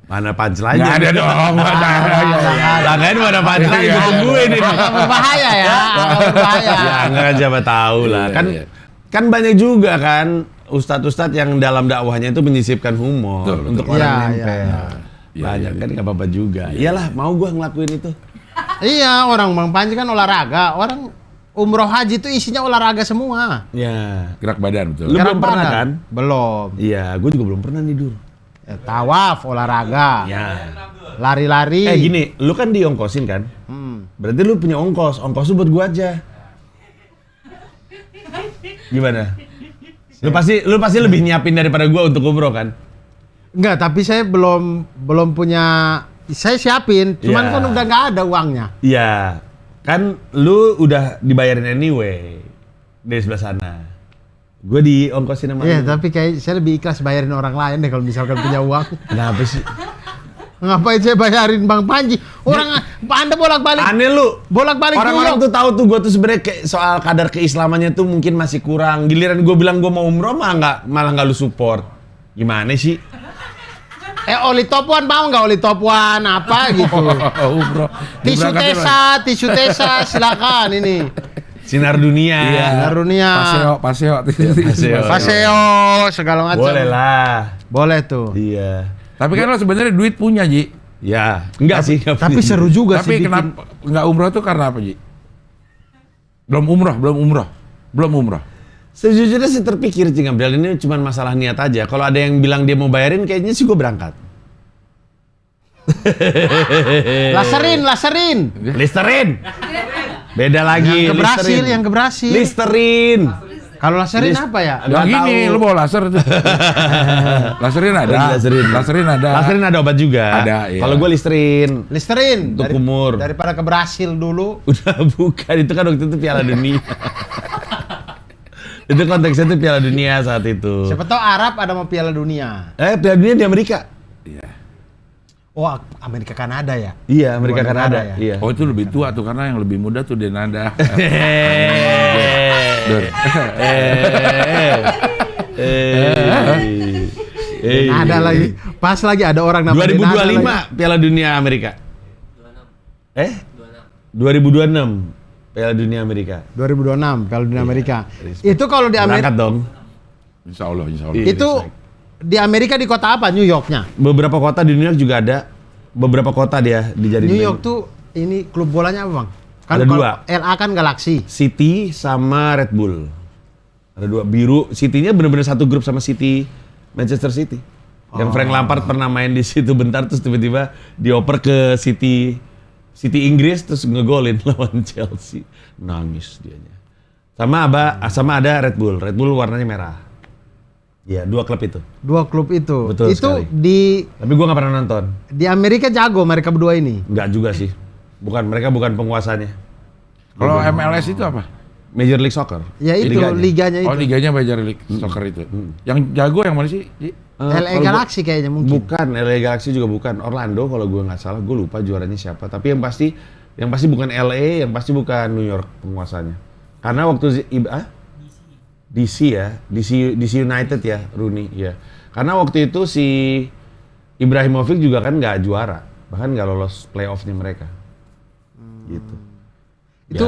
Mana punchline-nya? Nggak ada dong. Tangan mana punchline? Gue tungguin ini. Berbahaya ya. Berbahaya. Ya enggak, siapa tahu lah. Iya, Kan iya. kan banyak juga kan ustadz-ustadz yang dalam dakwahnya itu menyisipkan humor Betul, untuk betul. orang Iya, nempel. iya. Banyak Iya, kan nggak apa-apa juga. Iyalah, mau gua ngelakuin itu. Iya, orang Bang Panji kan olahraga. Orang umroh haji itu isinya olahraga semua. Ya. Gerak badan betul. Lu Gerak belum pernah badan. kan? Belum. Iya, gua juga belum pernah nih, Dur. Ya, tawaf, olahraga. Ya. Lari-lari. Gini, lu kan diongkosin kan? Berarti lu punya ongkos lu buat gua aja. Gimana? Lu pasti lebih nyiapin daripada gua untuk umroh kan? Enggak, tapi saya belum punya. Saya siapin, cuman Ya. kan udah nggak ada uangnya. Iya. Kan lu udah dibayarin anyway dari sebelah sana. Gue diongkosin sama Iya, lu. tapi kayak saya lebih ikhlas bayarin orang lain deh kalau misalkan punya uang. Kenapa sih? Ngapain saya bayarin Bang Panji? Orang Anda bolak-balik. Aneh lu. Bolak-balik Orang-orang dulu. tuh tahu tuh gue tuh sebenarnya kayak soal kadar keislamannya tuh mungkin masih kurang. Giliran gue bilang gue mau umroh malah nggak lu support. Gimana sih? Oli topuan mau nggak oli topuan apa gitu? Umroh. Tisu tesa silakan ini. Sinar dunia. Iya. Karunia. Paseo. Paseo segala macam. Boleh lah. Boleh tuh. Iya. Tapi kan lo sebenarnya duit punya, Ji. Ya, enggak sih. Tapi seru juga Tapi sih bikin. kenapa nggak umroh tuh karena apa, Ji? Belum umroh. Sejujurnya sih terpikir Cing Abdel, ini cuma masalah niat aja. Kalau ada yang bilang dia mau bayarin, kayaknya sih gue berangkat. Laserin. Listerin. Beda lagi. Yang keberhasil. Listerin. Kalau laserin apa ya? Nggak Yang gini, tahu. lu bawa laser tuh. Laserin ada. Laserin. ada. Laserin ada obat juga. Ada, iya. Kalau gue listerin. Listerin. Untuk umur. Daripada keberhasil dulu. Udah bukan, itu kan waktu itu Piala Dunia. Itu konteksnya tuh Piala Dunia saat itu. Siapa tahu Arab ada mau Piala Dunia. Piala Dunia di Amerika. Iya. Oh, Amerika Kanada ya? Iya, Amerika Bukan Kanada. Kanada ya? Iya. Oh, itu lebih tua tuh karena yang lebih muda tuh Denada. Ada lagi. Pas lagi ada orang namanya 2025 Piala Dunia Amerika. 2026 Piala Dunia Amerika. 2026 Piala Dunia Amerika. Itu kalau di Amerika Berangkat dong. Insya Allah. Iya. itu di Amerika di kota apa? New Yorknya. Beberapa kota di New York juga ada. Beberapa kota dia dijadiin. New York tuh ini klub bolanya apa, Bang? Kan Ada kalau dua. LA kan Galaxy. City sama Red Bull. Ada dua. Biru, City-nya bener-bener satu grup sama City, Manchester City. Yang Frank Lampard pernah main di situ bentar terus tiba-tiba dioper ke City Inggris terus ngegolin lawan Chelsea. Nangis dianya. Sama ada Red Bull. Red Bull warnanya merah. Iya, 2 klub itu. 2 klub itu. Betul itu sekali. Tapi gua nggak pernah nonton. di Amerika jago mereka berdua ini. Nggak juga sih. Mereka bukan penguasanya. Kalau MLS itu apa? Major League Soccer. Ya itu liganya itu. Oh, liganya Major League Soccer itu. Yang jago yang mana sih? LA Galaxy kayaknya mungkin. Bukan, LA Galaxy juga bukan. Orlando kalau gua nggak salah, gua lupa juaranya siapa. Tapi yang pasti bukan LA, yang pasti bukan New York penguasanya. Karena waktu DC ya, DC United ya, Rooney ya. Karena waktu itu si Ibrahimovic juga kan nggak juara, bahkan nggak lolos playoff-nya mereka. Gitu. Itu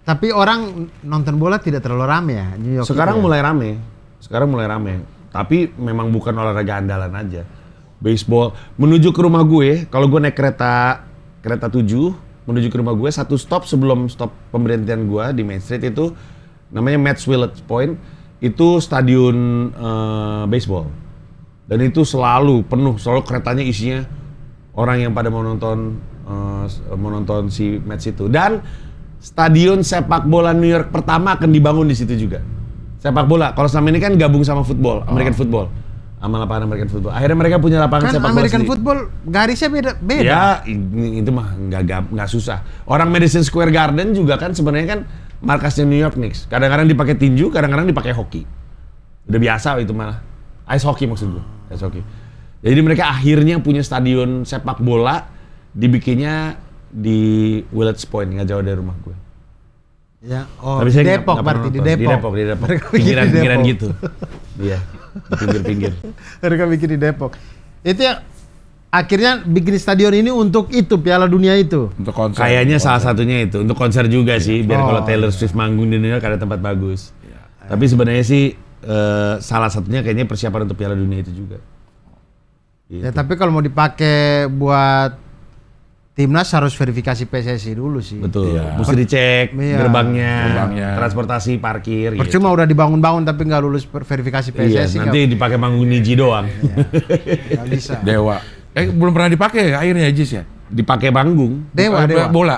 tapi orang nonton bola tidak terlalu rame ya New York. Sekarang mulai rame. Tapi memang bukan olahraga andalan aja. Baseball menuju ke rumah gue, kalau gue naik kereta 7 menuju ke rumah gue, 1 stop sebelum stop pemberhentian gue di Main Street itu namanya Match Willets Point, itu stadion baseball. Dan itu selalu penuh, selalu keretanya isinya orang yang pada mau nonton si match itu. Dan stadion sepak bola New York pertama akan dibangun di situ juga. Sepak bola, kalau selama ini kan gabung sama football, American football. Sama lapangan American football. Akhirnya mereka punya lapangan Kan sepak bola American sendiri. football garisnya beda. Ya, itu mah nggak susah. Orang Madison Square Garden juga kan sebenarnya kan markasnya New York Knicks. Kadang-kadang dipakai tinju, kadang-kadang dipakai hoki. Udah biasa itu malah. Ice hockey maksud gue. Ice hockey. Jadi mereka akhirnya punya stadion sepak bola dibikinnya di Willets Point, nggak jauh dari rumah gue. Ya, oh Tapi saya Depok nggak berarti pernah di nonton. Depok. Di Depok. Mereka bikin di Pinggiran Depok. gitu. Iya, di pinggir-pinggir. Mereka bikin di Depok. Itu ya akhirnya bikin stadion ini untuk itu Piala Dunia itu. Untuk konser. Kayaknya salah satunya itu, untuk konser juga sih, biar kalau Oh, Taylor Swift manggung di New York ada tempat bagus. Tapi sebenarnya sih salah satunya kayaknya persiapan untuk Piala Dunia itu juga. Gitu. Ya tapi kalau mau dipakai buat timnas harus verifikasi PSSI dulu sih. Betul, Iya. mesti dicek Iya. gerbangnya, Gerbangnya. transportasi, parkir. Percuma udah dibangun-bangun tapi nggak lulus verifikasi Iya, PSSI. nanti dipakai manggung Niji doang. nggak bisa. Dewa. Belum pernah dipakai akhirnya Jis ya? Dipakai panggung. Dewa.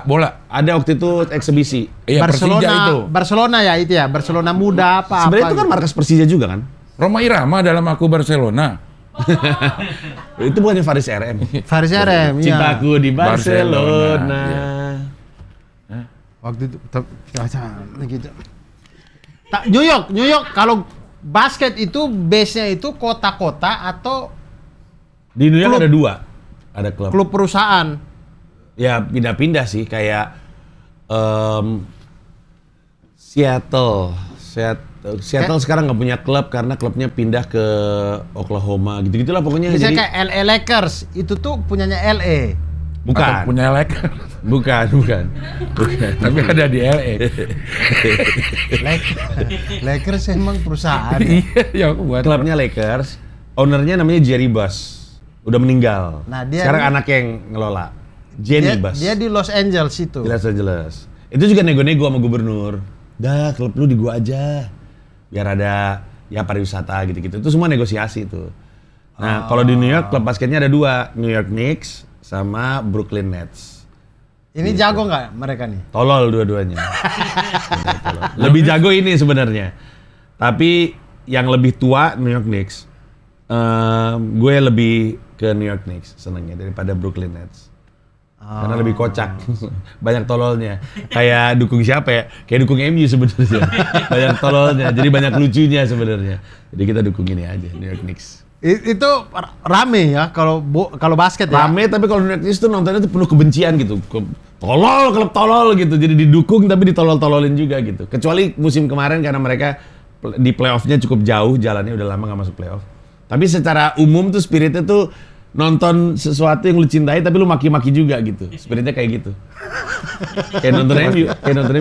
Bola. Ada waktu itu eksebisi. Iya, Persija itu. Barcelona ya itu ya, Barcelona muda apa. Sebenarnya itu kan markas Persija juga kan? Roma Irama dalam Aku Barcelona. Itu bukannya Faris RM. Faris RM, ya. Cintaku di Barcelona. Barcelona, Waktu itu gitu. New York kalau basket itu base-nya itu kota-kota atau Di New York Klub. ada 2. Ada klub. klub perusahaan. Ya pindah-pindah sih kayak Seattle sekarang nggak punya klub karena klubnya pindah ke Oklahoma gitu-gitulah pokoknya. Misalnya Jadi kayak LA Lakers itu tuh punyanya LA. bukan, Atau punya Lakers. bukan. Tapi ada di LA. Lakers emang perusahaan. Ya? Iya, ya aku buat. Klubnya Lakers, ownernya namanya Jerry Buss, udah meninggal. Nah, dia sekarang ini- anak yang ngelola, Jenny Buss. Dia di Los Angeles itu. Di Los Angeles. Itu juga nego-nego sama gubernur. Dah, klub lu di gua aja. Biar ada ya pariwisata gitu-gitu. Itu semua negosiasi itu. Nah, kalau di New York klub basketnya ada 2, New York Knicks sama Brooklyn Nets. Ini jago nggak mereka nih? Tolol dua-duanya. Lebih jago ini sebenarnya. Tapi yang lebih tua New York Knicks. Gue lebih ke New York Knicks senangnya daripada Brooklyn Nets. Karena lebih kocak. Banyak tololnya. Kayak dukung siapa ya? Kayak dukung MU sebenarnya. Banyak tololnya. Jadi banyak lucunya sebenarnya. Jadi kita dukung ini aja, New York Knicks. Itu rame ya kalau basket ya. Rame tapi kalau New York Knicks tuh nontonnya tuh penuh kebencian gitu. Tolol, klub tolol gitu. Jadi didukung tapi ditolol-tololin juga gitu. Kecuali musim kemarin karena mereka di playoff-nya cukup jauh, jalannya udah lama nggak masuk playoff. Tapi secara umum tuh spiritnya tuh nonton sesuatu yang lu cintai tapi lu maki-maki juga gitu. Spiritnya kayak gitu. Kayak nonton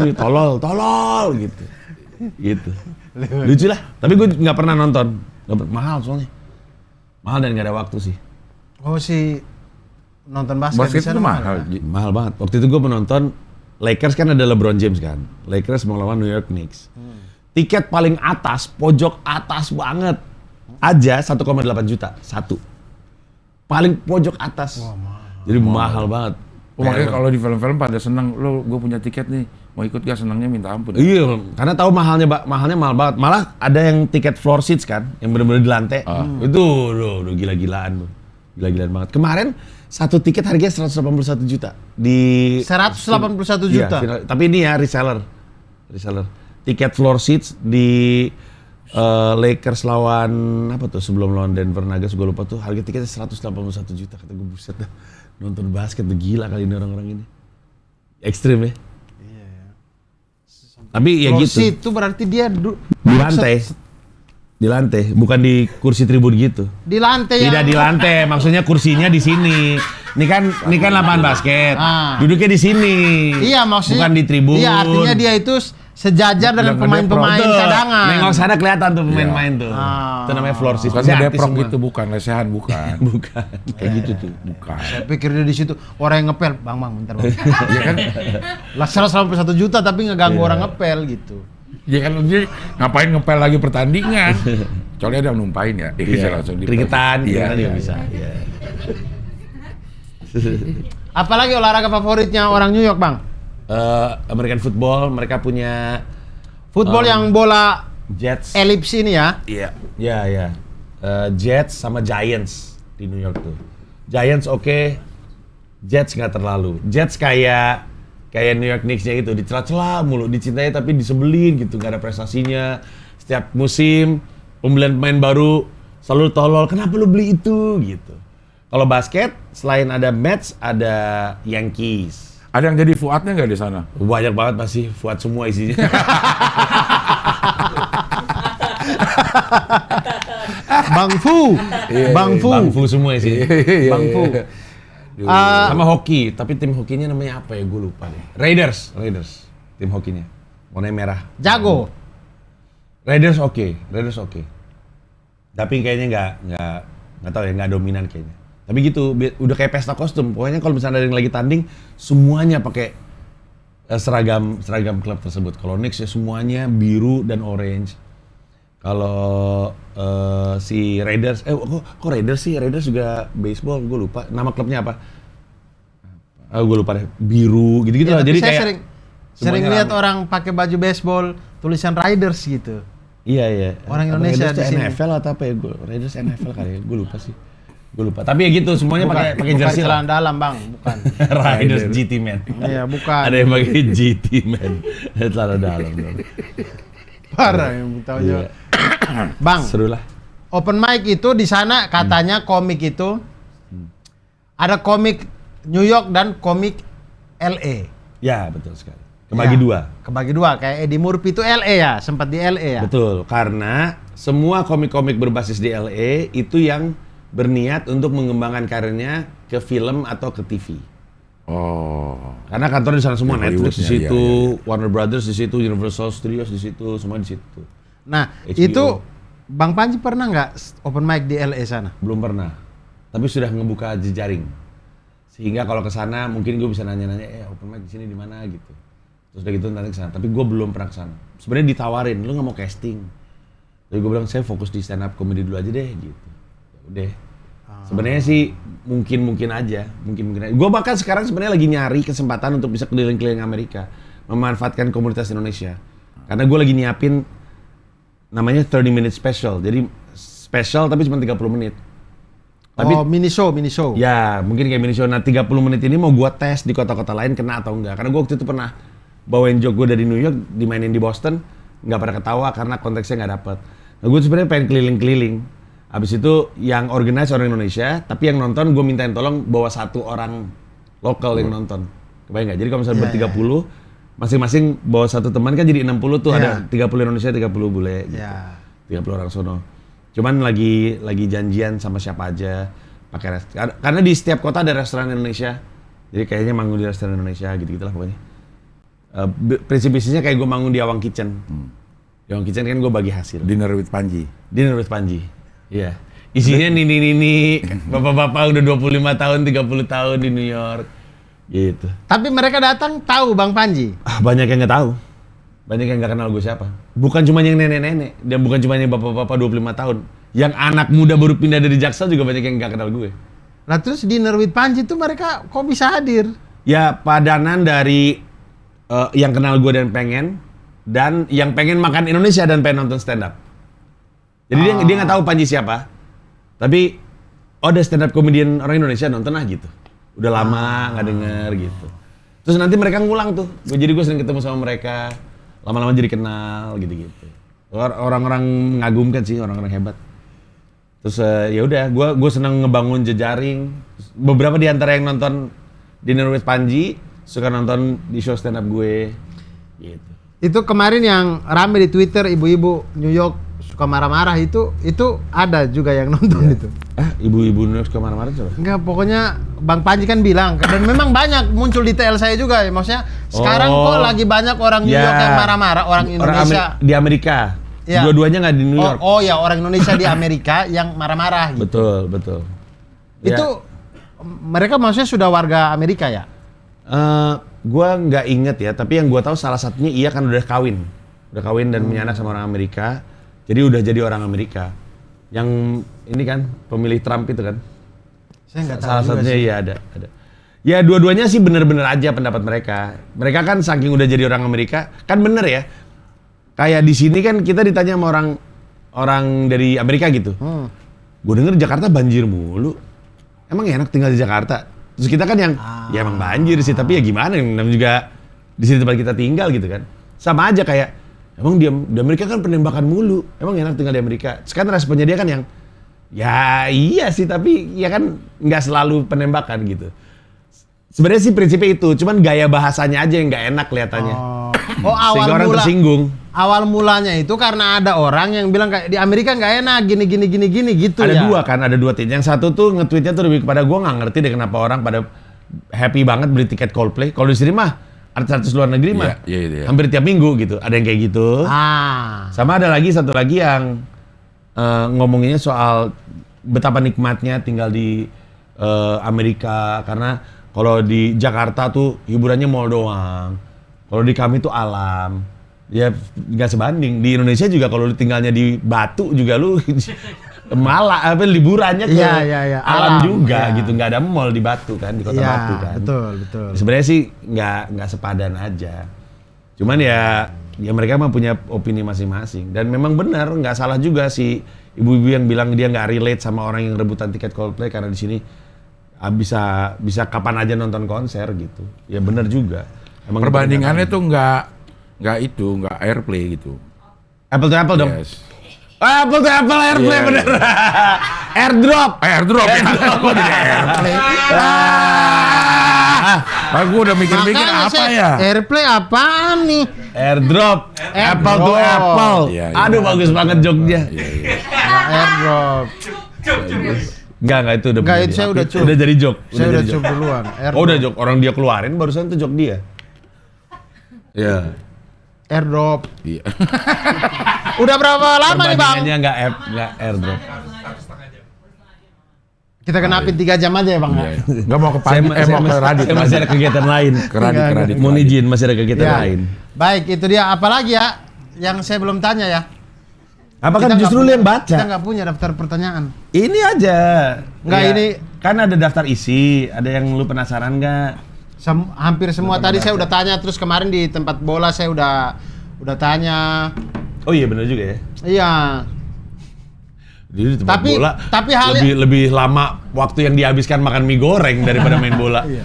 MU, tolol gitu. Gitu. Lucu lah. Tapi gue nggak pernah nonton. Mahal soalnya. Mahal dan nggak ada waktu sih. Oh si nonton basket, Basket di sana itu mahal. ya? Mahal banget. Waktu itu gue menonton Lakers kan ada LeBron James kan. Lakers mau lawan New York Knicks. Tiket paling atas, pojok atas banget. Aja 1,8 juta. Satu. Paling pojok atas. Jadi mahal banget. Makanya kalau di film-film pada senang, gue punya tiket nih, mau ikut gak senangnya minta ampun. Iya, karena tahu mahalnya mahal banget. Malah ada yang tiket floor seats kan, yang benar-benar di lantai. Itu udah gila-gilaan tuh. Gila-gilaan banget. Kemarin satu tiket harganya 181 juta di 181 juta. Iya, tapi ini ya reseller. Tiket floor seats di Lakers lawan apa tuh sebelum lawan Denver Nuggets, gue lupa tuh, harga tiketnya 181 juta. Kata gue, buset dah, nonton basket tuh gila kali ini orang-orang ini. Ekstrim ya. Tapi ya Floor gitu. seat itu berarti dia Di lantai, bukan di kursi tribun gitu. di lantai ya. Tidak di lantai, maksudnya kursinya di sini. Ini kan lapangan basket. Duduknya di sini. Iya, maksudnya bukan di tribun. Iya, artinya dia itu sejajar dengan pemain-pemain Betul. cadangan. Nengok sana kelihatan tuh pemain-pemain tuh. Itu namanya floor seat. Bukan Pasti artis Deprok semua. gitu, bukan lesehan, bukan. Bukan. Kayak gitu tuh, bukan. Saya pikir dia di situ orang yang ngepel, bang, bentar bang. Iya kan? Lah 181 juta tapi ngeganggu orang ngepel gitu. Ya kan dia ngapain ngepel lagi pertandingan? Kecuali ada yang numpain ya. Iya. Langsung Keringetan Iya, juga iya, bisa. iya. Apalagi olahraga favoritnya orang New York, bang? American football, mereka punya Football yang bola Jets. elips ini ya. Iya. Iya. Jets sama Giants di New York tuh. Giants oke, Jets nggak terlalu. Jets kayak New York Knicks-nya gitu, dicela-cela mulu, dicintai tapi disebelin gitu, nggak ada prestasinya. Setiap musim pembelian pemain baru selalu tolol, kenapa lu beli itu gitu. Kalau basket selain ada Mets, ada Yankees. Ada yang jadi Fuadnya nggak di sana? Banyak banget masih Fuad semua isinya. Bang Fu. Bang Fu. Bang Fu semua isinya. Bang Fu. Sama hoki, tapi tim hokinya namanya apa ya? Gue lupa deh. Raiders. Tim hokinya. Warnanya merah. Jago. Raiders oke. Tapi kayaknya nggak tahu ya, nggak dominan kayaknya. Tapi gitu, udah kayak pesta kostum. Pokoknya kalau misalnya ada yang lagi tanding, semuanya pakai seragam klub tersebut. Kalau Knicks ya semuanya biru dan orange. Kalau si Raiders, kok Raiders sih? Raiders juga baseball, gue lupa. Nama klubnya apa? Gue lupa deh. Biru, gitu-gitu Ya, lah. tapi Jadi saya kayak sering semuanya lihat rame. orang pakai baju baseball tulisan Riders gitu. Iya. Orang Apa Indonesia Raiders di sini. NFL atau apa ya? Raiders NFL kali ya. Gue lupa sih. Tapi ya gitu, semuanya pakai jersey celana lah. dalam, bang, bukan. Raiders GT man. Iya, bukan. Ada yang pakai GT man. Celana dalam dong. Parah yang tahunya. Iya. Bang, Seru lah. open mic itu di sana katanya komik itu ada komik New York dan komik LA. Ya, betul sekali. Kebagi dua. Kebagi dua, kayak Eddie Murphy itu LA ya, sempat di LA ya. Betul, karena semua komik-komik berbasis di LA itu yang berniat untuk mengembangkan karirnya ke film atau ke TV. Oh. Karena kantor di sana semua, Ya, Netflix di Hollywoodnya, situ, iya. Warner Brothers di situ, Universal Studios di situ, semua di situ. Nah, HBO. itu Bang Panji pernah nggak open mic di LA sana? Belum pernah, tapi sudah ngebuka jejaring. Sehingga kalau ke sana mungkin gue bisa nanya-nanya, open mic di sini di mana gitu. Terus udah gitu nanti ke sana. Tapi gue belum pernah ke sana. Sebenarnya ditawarin, lu nggak mau casting? Tapi gue bilang saya fokus di stand up comedy dulu aja deh gitu. Ya udah. Sebenarnya sih mungkin aja. Gue bahkan sekarang sebenarnya lagi nyari kesempatan untuk bisa keliling-keliling Amerika, memanfaatkan komunitas Indonesia. Karena gue lagi nyiapin namanya 30 minute special. Jadi special tapi cuma 30 menit. Tapi mini show. ya, mungkin kayak mini show. Nah, 30 menit ini mau gua tes di kota-kota lain kena atau enggak. Karena gua waktu itu pernah bawain joke gua dari New York, dimainin di Boston, nggak pernah ketawa karena konteksnya nggak dapet. Nah, gua sebenarnya pengen keliling-keliling. Habis itu yang organize orang Indonesia, tapi yang nonton gua mintain tolong bawa satu orang lokal yang nonton. Kebayang nggak? Jadi kalau misalnya ber-30, masing-masing bawa satu teman kan jadi 60 tuh, ada 30 Indonesia, 30 bule gitu. 30 orang sono. Cuman lagi janjian sama siapa aja pakai restoran. Karena di setiap kota ada restoran Indonesia. Jadi kayaknya manggung di restoran Indonesia gitu-gitulah pokoknya. Prinsip bisnisnya kayak gue manggung di Awang Kitchen. Di Awang Kitchen kan gue bagi hasil. Dinner with Panji. Dinner with Panji. Iya. Isinya nini bapak-bapak udah 25 tahun, 30 tahun di New York. Gitu. Tapi mereka datang tahu Bang Panji. Banyak yang nggak tahu. Banyak yang nggak kenal gue siapa. Bukan cuma yang nenek-nenek dan bukan cuma yang bapak-bapak 25 tahun. Yang anak muda baru pindah dari Jaksel juga banyak yang nggak kenal gue. Nah terus dinner with Panji itu mereka kok bisa hadir? Ya padanan dari yang kenal gue dan yang pengen makan Indonesia dan pengen nonton stand up. Jadi dia nggak tahu Panji siapa, tapi ada stand up comedian orang Indonesia nonton gitu. Udah lama nggak denger gitu. Terus nanti mereka ngulang tuh. Jadi gue sering ketemu sama mereka, lama-lama jadi kenal gitu-gitu. Orang-orang mengagumkan sih, orang-orang hebat. Terus ya udah, gue senang ngebangun jejaring. Beberapa di antara yang nonton Dinner with Panji suka nonton di show stand up gue. Gitu. Itu kemarin yang rame di Twitter, ibu-ibu New York suka marah-marah itu ada juga yang nonton itu. Ibu-ibu New York suka marah-marah coba? Enggak, pokoknya Bang Panji kan bilang, dan memang banyak muncul di TL saya juga ya, maksudnya sekarang kok lagi banyak orang New York yang marah-marah, orang Indonesia. Di Amerika. Ya. Dua-duanya nggak di New York. Oh ya, orang Indonesia di Amerika yang marah-marah gitu. Betul. Itu mereka maksudnya sudah warga Amerika ya? Gua nggak inget ya, tapi yang gua tahu salah satunya iya kan udah kawin dan punya anak sama orang Amerika, jadi udah jadi orang Amerika. Yang ini kan pemilih Trump itu kan? Saya nggak tahu. Salah satunya iya ada. Ya dua-duanya sih bener-bener aja pendapat mereka. Mereka kan saking udah jadi orang Amerika, kan bener ya. Kayak di sini kan kita ditanya sama orang dari Amerika gitu. Gue denger Jakarta banjir mulu. Emang enak tinggal di Jakarta? Terus kita kan yang ya emang banjir sih, tapi ya gimana, namanya juga di sini tempat kita tinggal gitu kan. Sama aja kayak emang di Amerika kan penembakan mulu. Emang enak tinggal di Amerika. Sekarang responnya dia kan yang ya iya sih, tapi ya kan nggak selalu penembakan gitu. Sebenarnya sih prinsipnya itu, cuman gaya bahasanya aja yang nggak enak kelihatannya. Sehingga orang tersinggung. Awal mulanya itu karena ada orang yang bilang kayak di Amerika nggak enak gini gitu ada ya. Ada dua tweet. Yang satu tuh nge-tweetnya tuh lebih kepada gue nggak ngerti deh kenapa orang pada happy banget beli tiket Coldplay. Kalau di sini mah artis-artis luar negeri mah hampir tiap minggu gitu. Ada yang kayak gitu. Sama ada satu lagi yang ngomonginnya soal betapa nikmatnya tinggal di Amerika, karena kalau di Jakarta tuh hiburannya mall doang. Kalau di kami tuh alam. Ya nggak sebanding. Di Indonesia juga kalau lu tinggalnya di Batu juga lu malah liburannya ke alam juga gitu. Nggak ada mall di Batu kan, di kota Batu kan. Betul. Sebenarnya sih nggak sepadan aja. Cuman ya mereka mah punya opini masing-masing. Dan memang benar, nggak salah juga si ibu-ibu yang bilang dia nggak relate sama orang yang rebutan tiket Coldplay karena di sini bisa kapan aja nonton konser gitu. Ya benar juga. Emang perbandingannya tuh nggak airplay gitu. Apple to apple dong. Yes. Apple to apple airplay bener. Airdrop ya. Kok jadi airplay? Aku udah mikir-mikir apa ya? Airplay apaan nih? Airdrop. Apple to apple. Aduh bagus banget joknya. Airdrop. Enggak itu udah. Enggak, itu saya udah Udah jadi joke. Saya udah joke duluan. Udah joke, orang dia keluarin barusan itu joke dia. Iya. Airdrop. Iya. Udah berapa lama nih Bang? Perbandingannya enggak airdrop. Kita kenapin 3 jam aja ya Bang. Enggak mau ke Panji, mau ke Radit. Masih ada kegiatan lain. Ke Radit. Mau izin masih ada kegiatan lain. Baik, itu dia. Apalagi ya yang saya belum tanya ya. Apa kan justru lu yang baca? Kita nggak punya daftar pertanyaan. Ini aja. Nggak ya, ini kan ada daftar isi. Ada yang lu penasaran nggak? Hampir semua tadi saya udah tanya, terus kemarin di tempat bola saya udah tanya. Oh iya benar juga ya. Iya. Jadi di tempat bola tapi lebih lama waktu yang dihabiskan makan mie goreng daripada main bola. Iya.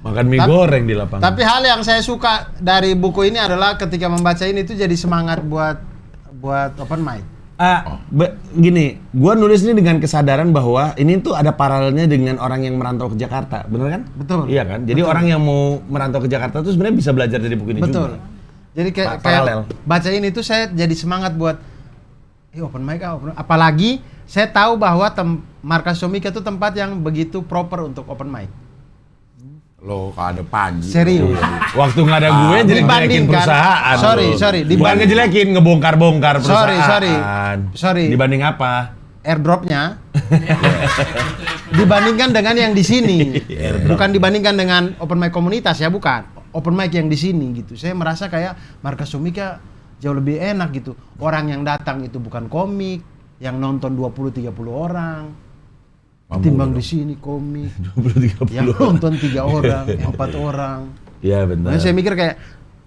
Makan mie goreng di lapangan. Tapi hal yang saya suka dari buku ini adalah ketika membaca ini tuh jadi semangat buat open mic. Gini, gua nulis ini dengan kesadaran bahwa ini tuh ada paralelnya dengan orang yang merantau ke Jakarta, bener kan? Betul. Iya kan? Jadi orang yang mau merantau ke Jakarta tuh sebenarnya bisa belajar dari buku ini juga. Betul. Jadi kayak baca ini tuh saya jadi semangat buat open mic apalagi saya tahu bahwa Markas Comika itu tempat yang begitu proper untuk open mic. Lo kalau ada Panji. Serius. Waktu nggak ada gue jadi ngejelekin perusahaan. Sorry. Bukan ngejelekin, ngebongkar-bongkar perusahaan. Sorry. Dibanding apa? Airdropnya dibandingkan dengan yang di sini. Bukan dibandingkan dengan open mic komunitas ya, bukan. Open mic yang di sini gitu. Saya merasa kayak Markas Comika jauh lebih enak gitu. Orang yang datang itu bukan komik, yang nonton 20-30 orang. Ketimbang di sini komik 20-30 yang nonton 3 orang, 4 orang. Iya benar. Saya mikir kayak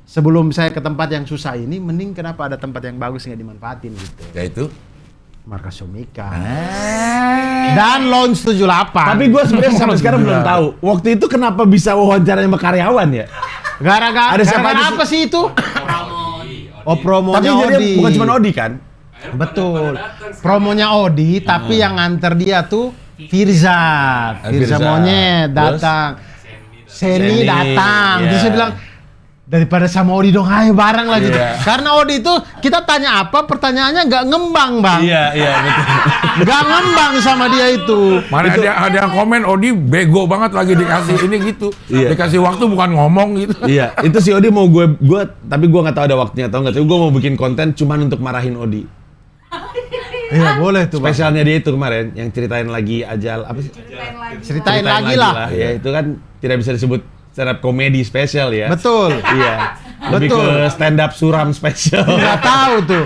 sebelum saya ke tempat yang susah ini, mending kenapa ada tempat yang bagus nggak dimanfaatin gitu. Yaitu Markas Comika. Dan Lounge 78. Tapi gue sebenarnya sampai sekarang belum tahu. Waktu itu kenapa bisa wawancaranya sama karyawan ya? Gara-gara Ada siapa aja apa sih itu? Oh, Tapi promonya jadi Odi. bukan cuma Odi kan? Betul. Promonya Odi, tapi yang nganter dia tuh Firza Firza. Monyet Terus? datang. Seni, Seni datang. iya. Terus saya bilang, daripada sama Odi dong, ayo bareng lah gitu. Iya. Karena Odi itu kita tanya apa, pertanyaannya nggak ngembang, Bang. Iya betul. Nggak ngembang sama dia itu. mana ada yang komen Odi bego banget lagi dikasih ini gitu. Iya. Dikasih waktu bukan ngomong gitu. Iya, itu si Odi mau gue tapi gue nggak tahu ada waktunya atau nggak. Tapi gue mau bikin konten cuman untuk marahin Odi. Iya, boleh tuh, Bang. Spesialnya dia itu kemarin yang ceritain lagi Ajal apa sih? Ceritain lagi lah. Ya itu kan tidak bisa disebut stand up komedi spesial ya. Betul. Iya. Lebih Betul. ke stand up suram spesial. Nggak tahu tuh.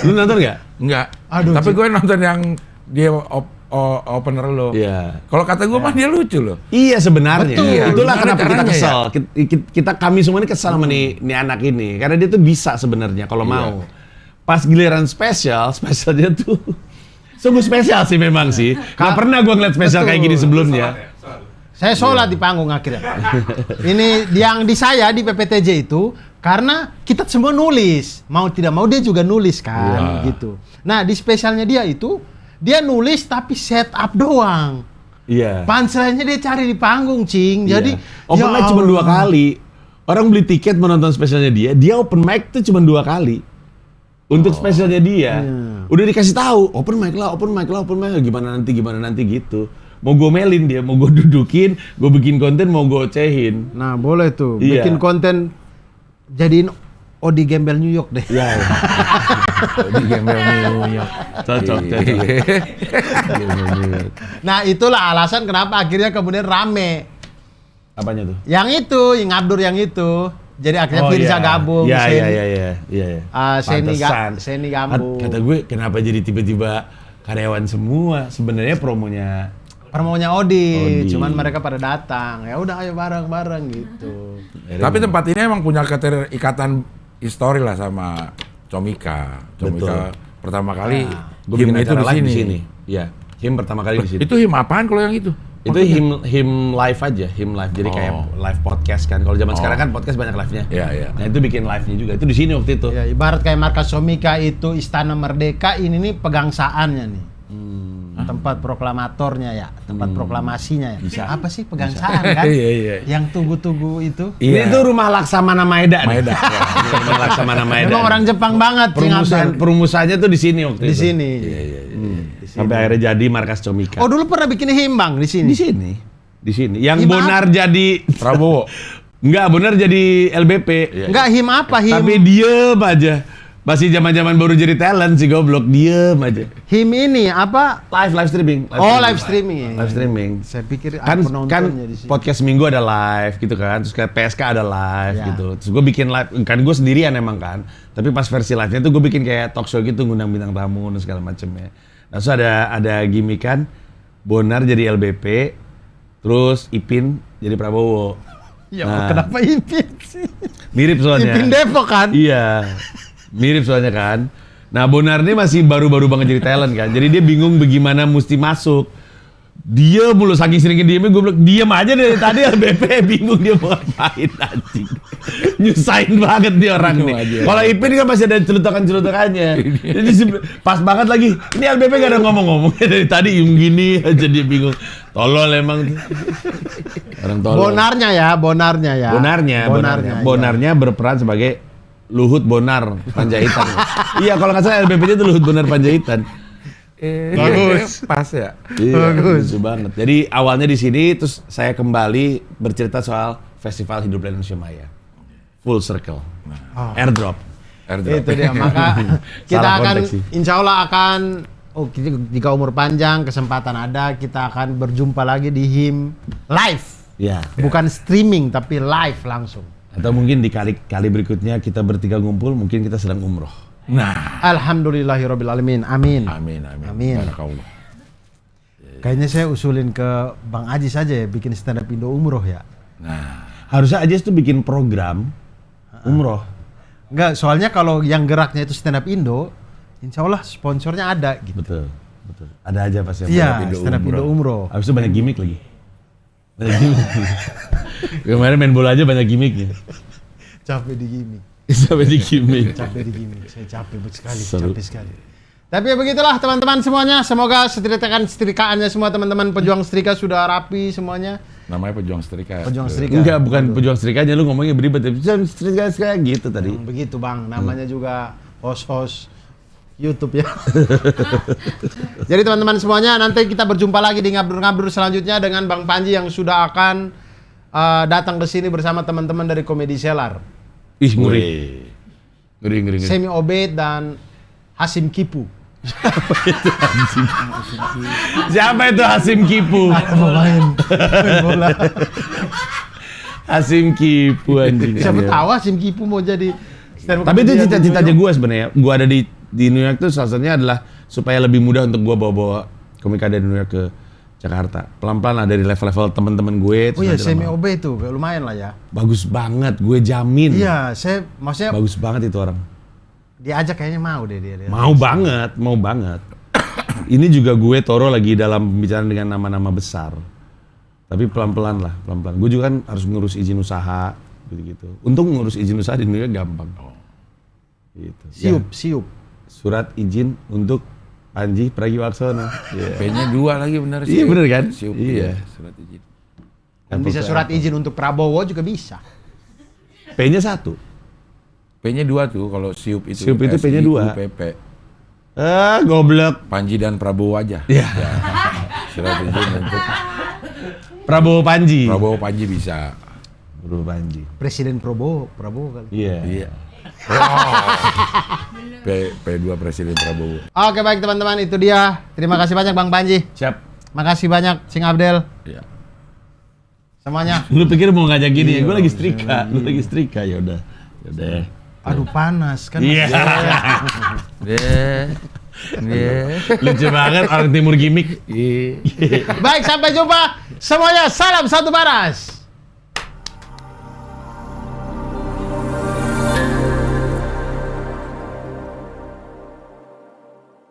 Lu nonton nggak? Enggak. Aduh, Tapi gue nonton yang dia opener lo. Iya. Kalau kata gue mah dia lucu loh. Iya sebenarnya. Betul. Itulah Gimana kenapa kita caranya kesel. Kami semua ini kesel sama nih anak ini karena dia tuh bisa sebenarnya kalau Iya. mau. Pas giliran spesialnya tuh sungguh spesial sih memang sih. Gak pernah gua ngeliat spesial kayak gini sebelumnya. Saya sholat di panggung akhirnya. Ini yang di saya di PPTJ itu karena kita semua nulis, mau tidak mau dia juga nulis kan, gitu. Nah di spesialnya dia itu dia nulis tapi setup doang. Iya. Punchline-nya dia cari di panggung, Cing. Jadi open mic cuma 2 Allah. kali. Orang beli tiket menonton spesialnya dia open mic tuh cuma 2 kali. Untuk spesialnya dia, udah dikasih tahu open mic lah, gimana nanti gitu. Mau gue melin dia, mau gue dudukin, gue bikin konten, mau gue ocehin. Nah boleh tuh, Iya. bikin konten jadiin Odi Gembel New York deh. Iya. Di gembel New York. Cocok. Nah itulah alasan kenapa akhirnya kemudian rame. Apanya tuh? Yang itu, yang Abdur yang itu. Jadi akhirnya Firza gabung. Iya. Seni- Pantesan. Seni gabung. Kata gue, kenapa jadi tiba-tiba karyawan semua? Sebenarnya promonya. Promonya Odi, Odi. cuman mereka pada datang. Ya udah ayo bareng-bareng gitu. Tapi tempat ini emang punya keterikatan histori lah sama Comika. Comika pertama kali Gue him bikin itu acara live di di sini. sini. Iya, him pertama kali di sini. Itu him apaan kalau yang itu? Itu him live aja, him live. Jadi kayak live podcast kan. Kalau zaman sekarang kan podcast banyak live-nya. Iya, iya. Nah, itu bikin live-nya juga. Itu di sini waktu itu. Ya ibarat kayak Markas Comika itu Istana Merdeka, ini nih pegangsaannya nih. Tempat proklamatornya ya, tempat proklamasinya ya. Bisa. Apa sih pegangsaan kan? Iya. Yang tugu-tugu itu. Iya. Ini tuh rumah Laksamana Maeda. nih. Maeda. Ya, ini rumah Laksamana Maeda. Memang orang Jepang banget Cing Abdul. Perumusannya tuh di sini waktu Di itu. sini. Sampai akhirnya jadi Markas Comika. Oh dulu pernah bikin himbang di sini. Di sini. Di sini. Yang Him Bonar jadi Prabowo. enggak, Bonar jadi LBP. Enggak him apa him? Tapi diem aja. Masih zaman-zaman baru jadi talent si goblok, diem aja. Him ini apa? Live streaming. Live streaming ya. Live streaming. Saya pikir Kan penontonnya di sini. podcast minggu ada live gitu kan, terus kayak PSK ada live Ya. gitu. Terus gue bikin live, kan gue sendirian emang kan. Tapi pas versi live-nya tuh gue bikin kayak talk show gitu, ngundang bintang tamu dan segala macemnya. Nah, terus ada gimmikan Bonar jadi LBP, terus Ipin jadi Prabowo. Ya Nah. kenapa Ipin sih? Mirip soalnya. Ipin Depok kan? Iya, mirip soalnya kan. Nah, Bonar ini masih baru-baru banget jadi talent kan. Jadi dia bingung bagaimana mesti masuk. Dia mulu saking seringnya diemnya, gue bilang diam aja dari tadi LBP, bingung dia mau ngapain anjing. Nyusahin banget dia orang Diam nih. aja. Kalau Ipin kan masih ada celutukan-celutukannya. Jadi pas banget lagi. Ini LBP gak ada ngomong-ngomongnya dari tadi gini aja dia bingung. Tolol emang. Orang tolol. Bonarnya ya. Bonarnya berperan sebagai Luhut Bonar Panjaitan. Iya, kalau nggak salah LBP-nya itu Luhut Bonar Panjaitan. Bagus. Pas ya. Iya, Bagus. lucu banget. Jadi awalnya di sini, terus saya kembali bercerita soal Festival Hidup Indonesia Maya. Full circle. Airdrop. Itu dia. Maka kita Salah akan konteks sih. insya Allah akan jika umur panjang kesempatan ada kita akan berjumpa lagi di HIM live. Ya. Bukan streaming tapi live langsung. Atau mungkin di kali berikutnya kita bertiga ngumpul, mungkin kita sedang umroh. Nah. Alhamdulillahirabbil alamin. Amin. Amin. Amin. Barakallah. Kayaknya saya usulin ke Bang Aji saja ya bikin stand up Indo umroh ya. Nah. Harusnya Ajes tuh bikin program umroh. Enggak, soalnya kalau yang geraknya itu stand up Indo, insya Allah sponsornya ada gitu. Betul. Ada aja pasti yang Iya, Indo stand up Indo umroh. Habis itu banyak gimmick lagi. Banyak gimmick. Kemarin main bola aja banyak gimmicknya. Capek di gimmick. Sampai di gimmick. Capek di gimmick. Saya capek sekali, Seru. capek sekali. Tapi ya begitulah teman-teman semuanya. Semoga setrikaannya semua teman-teman pejuang setrika sudah rapi semuanya. Namanya pejuang setrika. Pejuang setrika. Enggak, bukan pejuang setrikanya, lu ngomongnya beribet. Pejuang setrika gitu tadi. Begitu Bang, namanya juga host-host YouTube ya. Jadi teman-teman semuanya, nanti kita berjumpa lagi di ngabrur-ngabrur selanjutnya dengan Bang Panji yang sudah akan datang ke sini bersama teman-teman dari Komedi Selar. Ih, ngeri. Semi Obed dan Hasim Kipu. Siapa itu Hasim Kipu? Main bola. Hasim Kipu anjing. Siapa tahu Hasim Kipu mau jadi stand up Tapi itu comedian cita-citanya di gue sebenarnya. Gue ada di New York tuh salah satunya adalah supaya lebih mudah untuk gue bawa komika dari New York ke Jakarta. Pelan-pelan lah dari level-level teman-teman gue. Oh iya, Semi Obed itu lumayan lah ya. Bagus banget, gue jamin. Iya, saya maksudnya Bagus banget itu orang. diajak kayaknya mau deh dia. Mau banget. Ini juga gue Toro lagi dalam pembicaraan dengan nama-nama besar. Tapi pelan-pelan lah, pelan-pelan. Gue juga kan harus ngurus izin usaha, gitu-gitu. Untung ngurus izin usaha di New York gampang. Gitu. Siup. Surat izin untuk Panji Pragiwaksono. Yeah. P-nya 2 lagi benar sih. Iya bener kan? Siup, Iya. surat izin. Dan bisa surat izin untuk Prabowo juga bisa. P-nya 1. P-nya 2 tuh kalau siup itu. Siup itu P-nya 2. PP. Goblok. Panji dan Prabowo aja. Iya. Surat izin untuk Prabowo Panji. Prabowo Panji bisa. Prabowo Panji. Presiden Prabowo kali. Iya. Iya. P2 Presiden Prabowo. Oke baik teman-teman, itu dia. Terima kasih banyak Bang Panji. Siap. Makasih banyak Sing Abdel. Iya. Semuanya. Lu pikir mau ngajak gini ya? Iya, Gue lagi setrika. Lu lagi setrika, yaudah. Aduh panas kan. Iya. Lucu banget orang timur gimmick. Baik, sampai jumpa semuanya. Salam satu paras.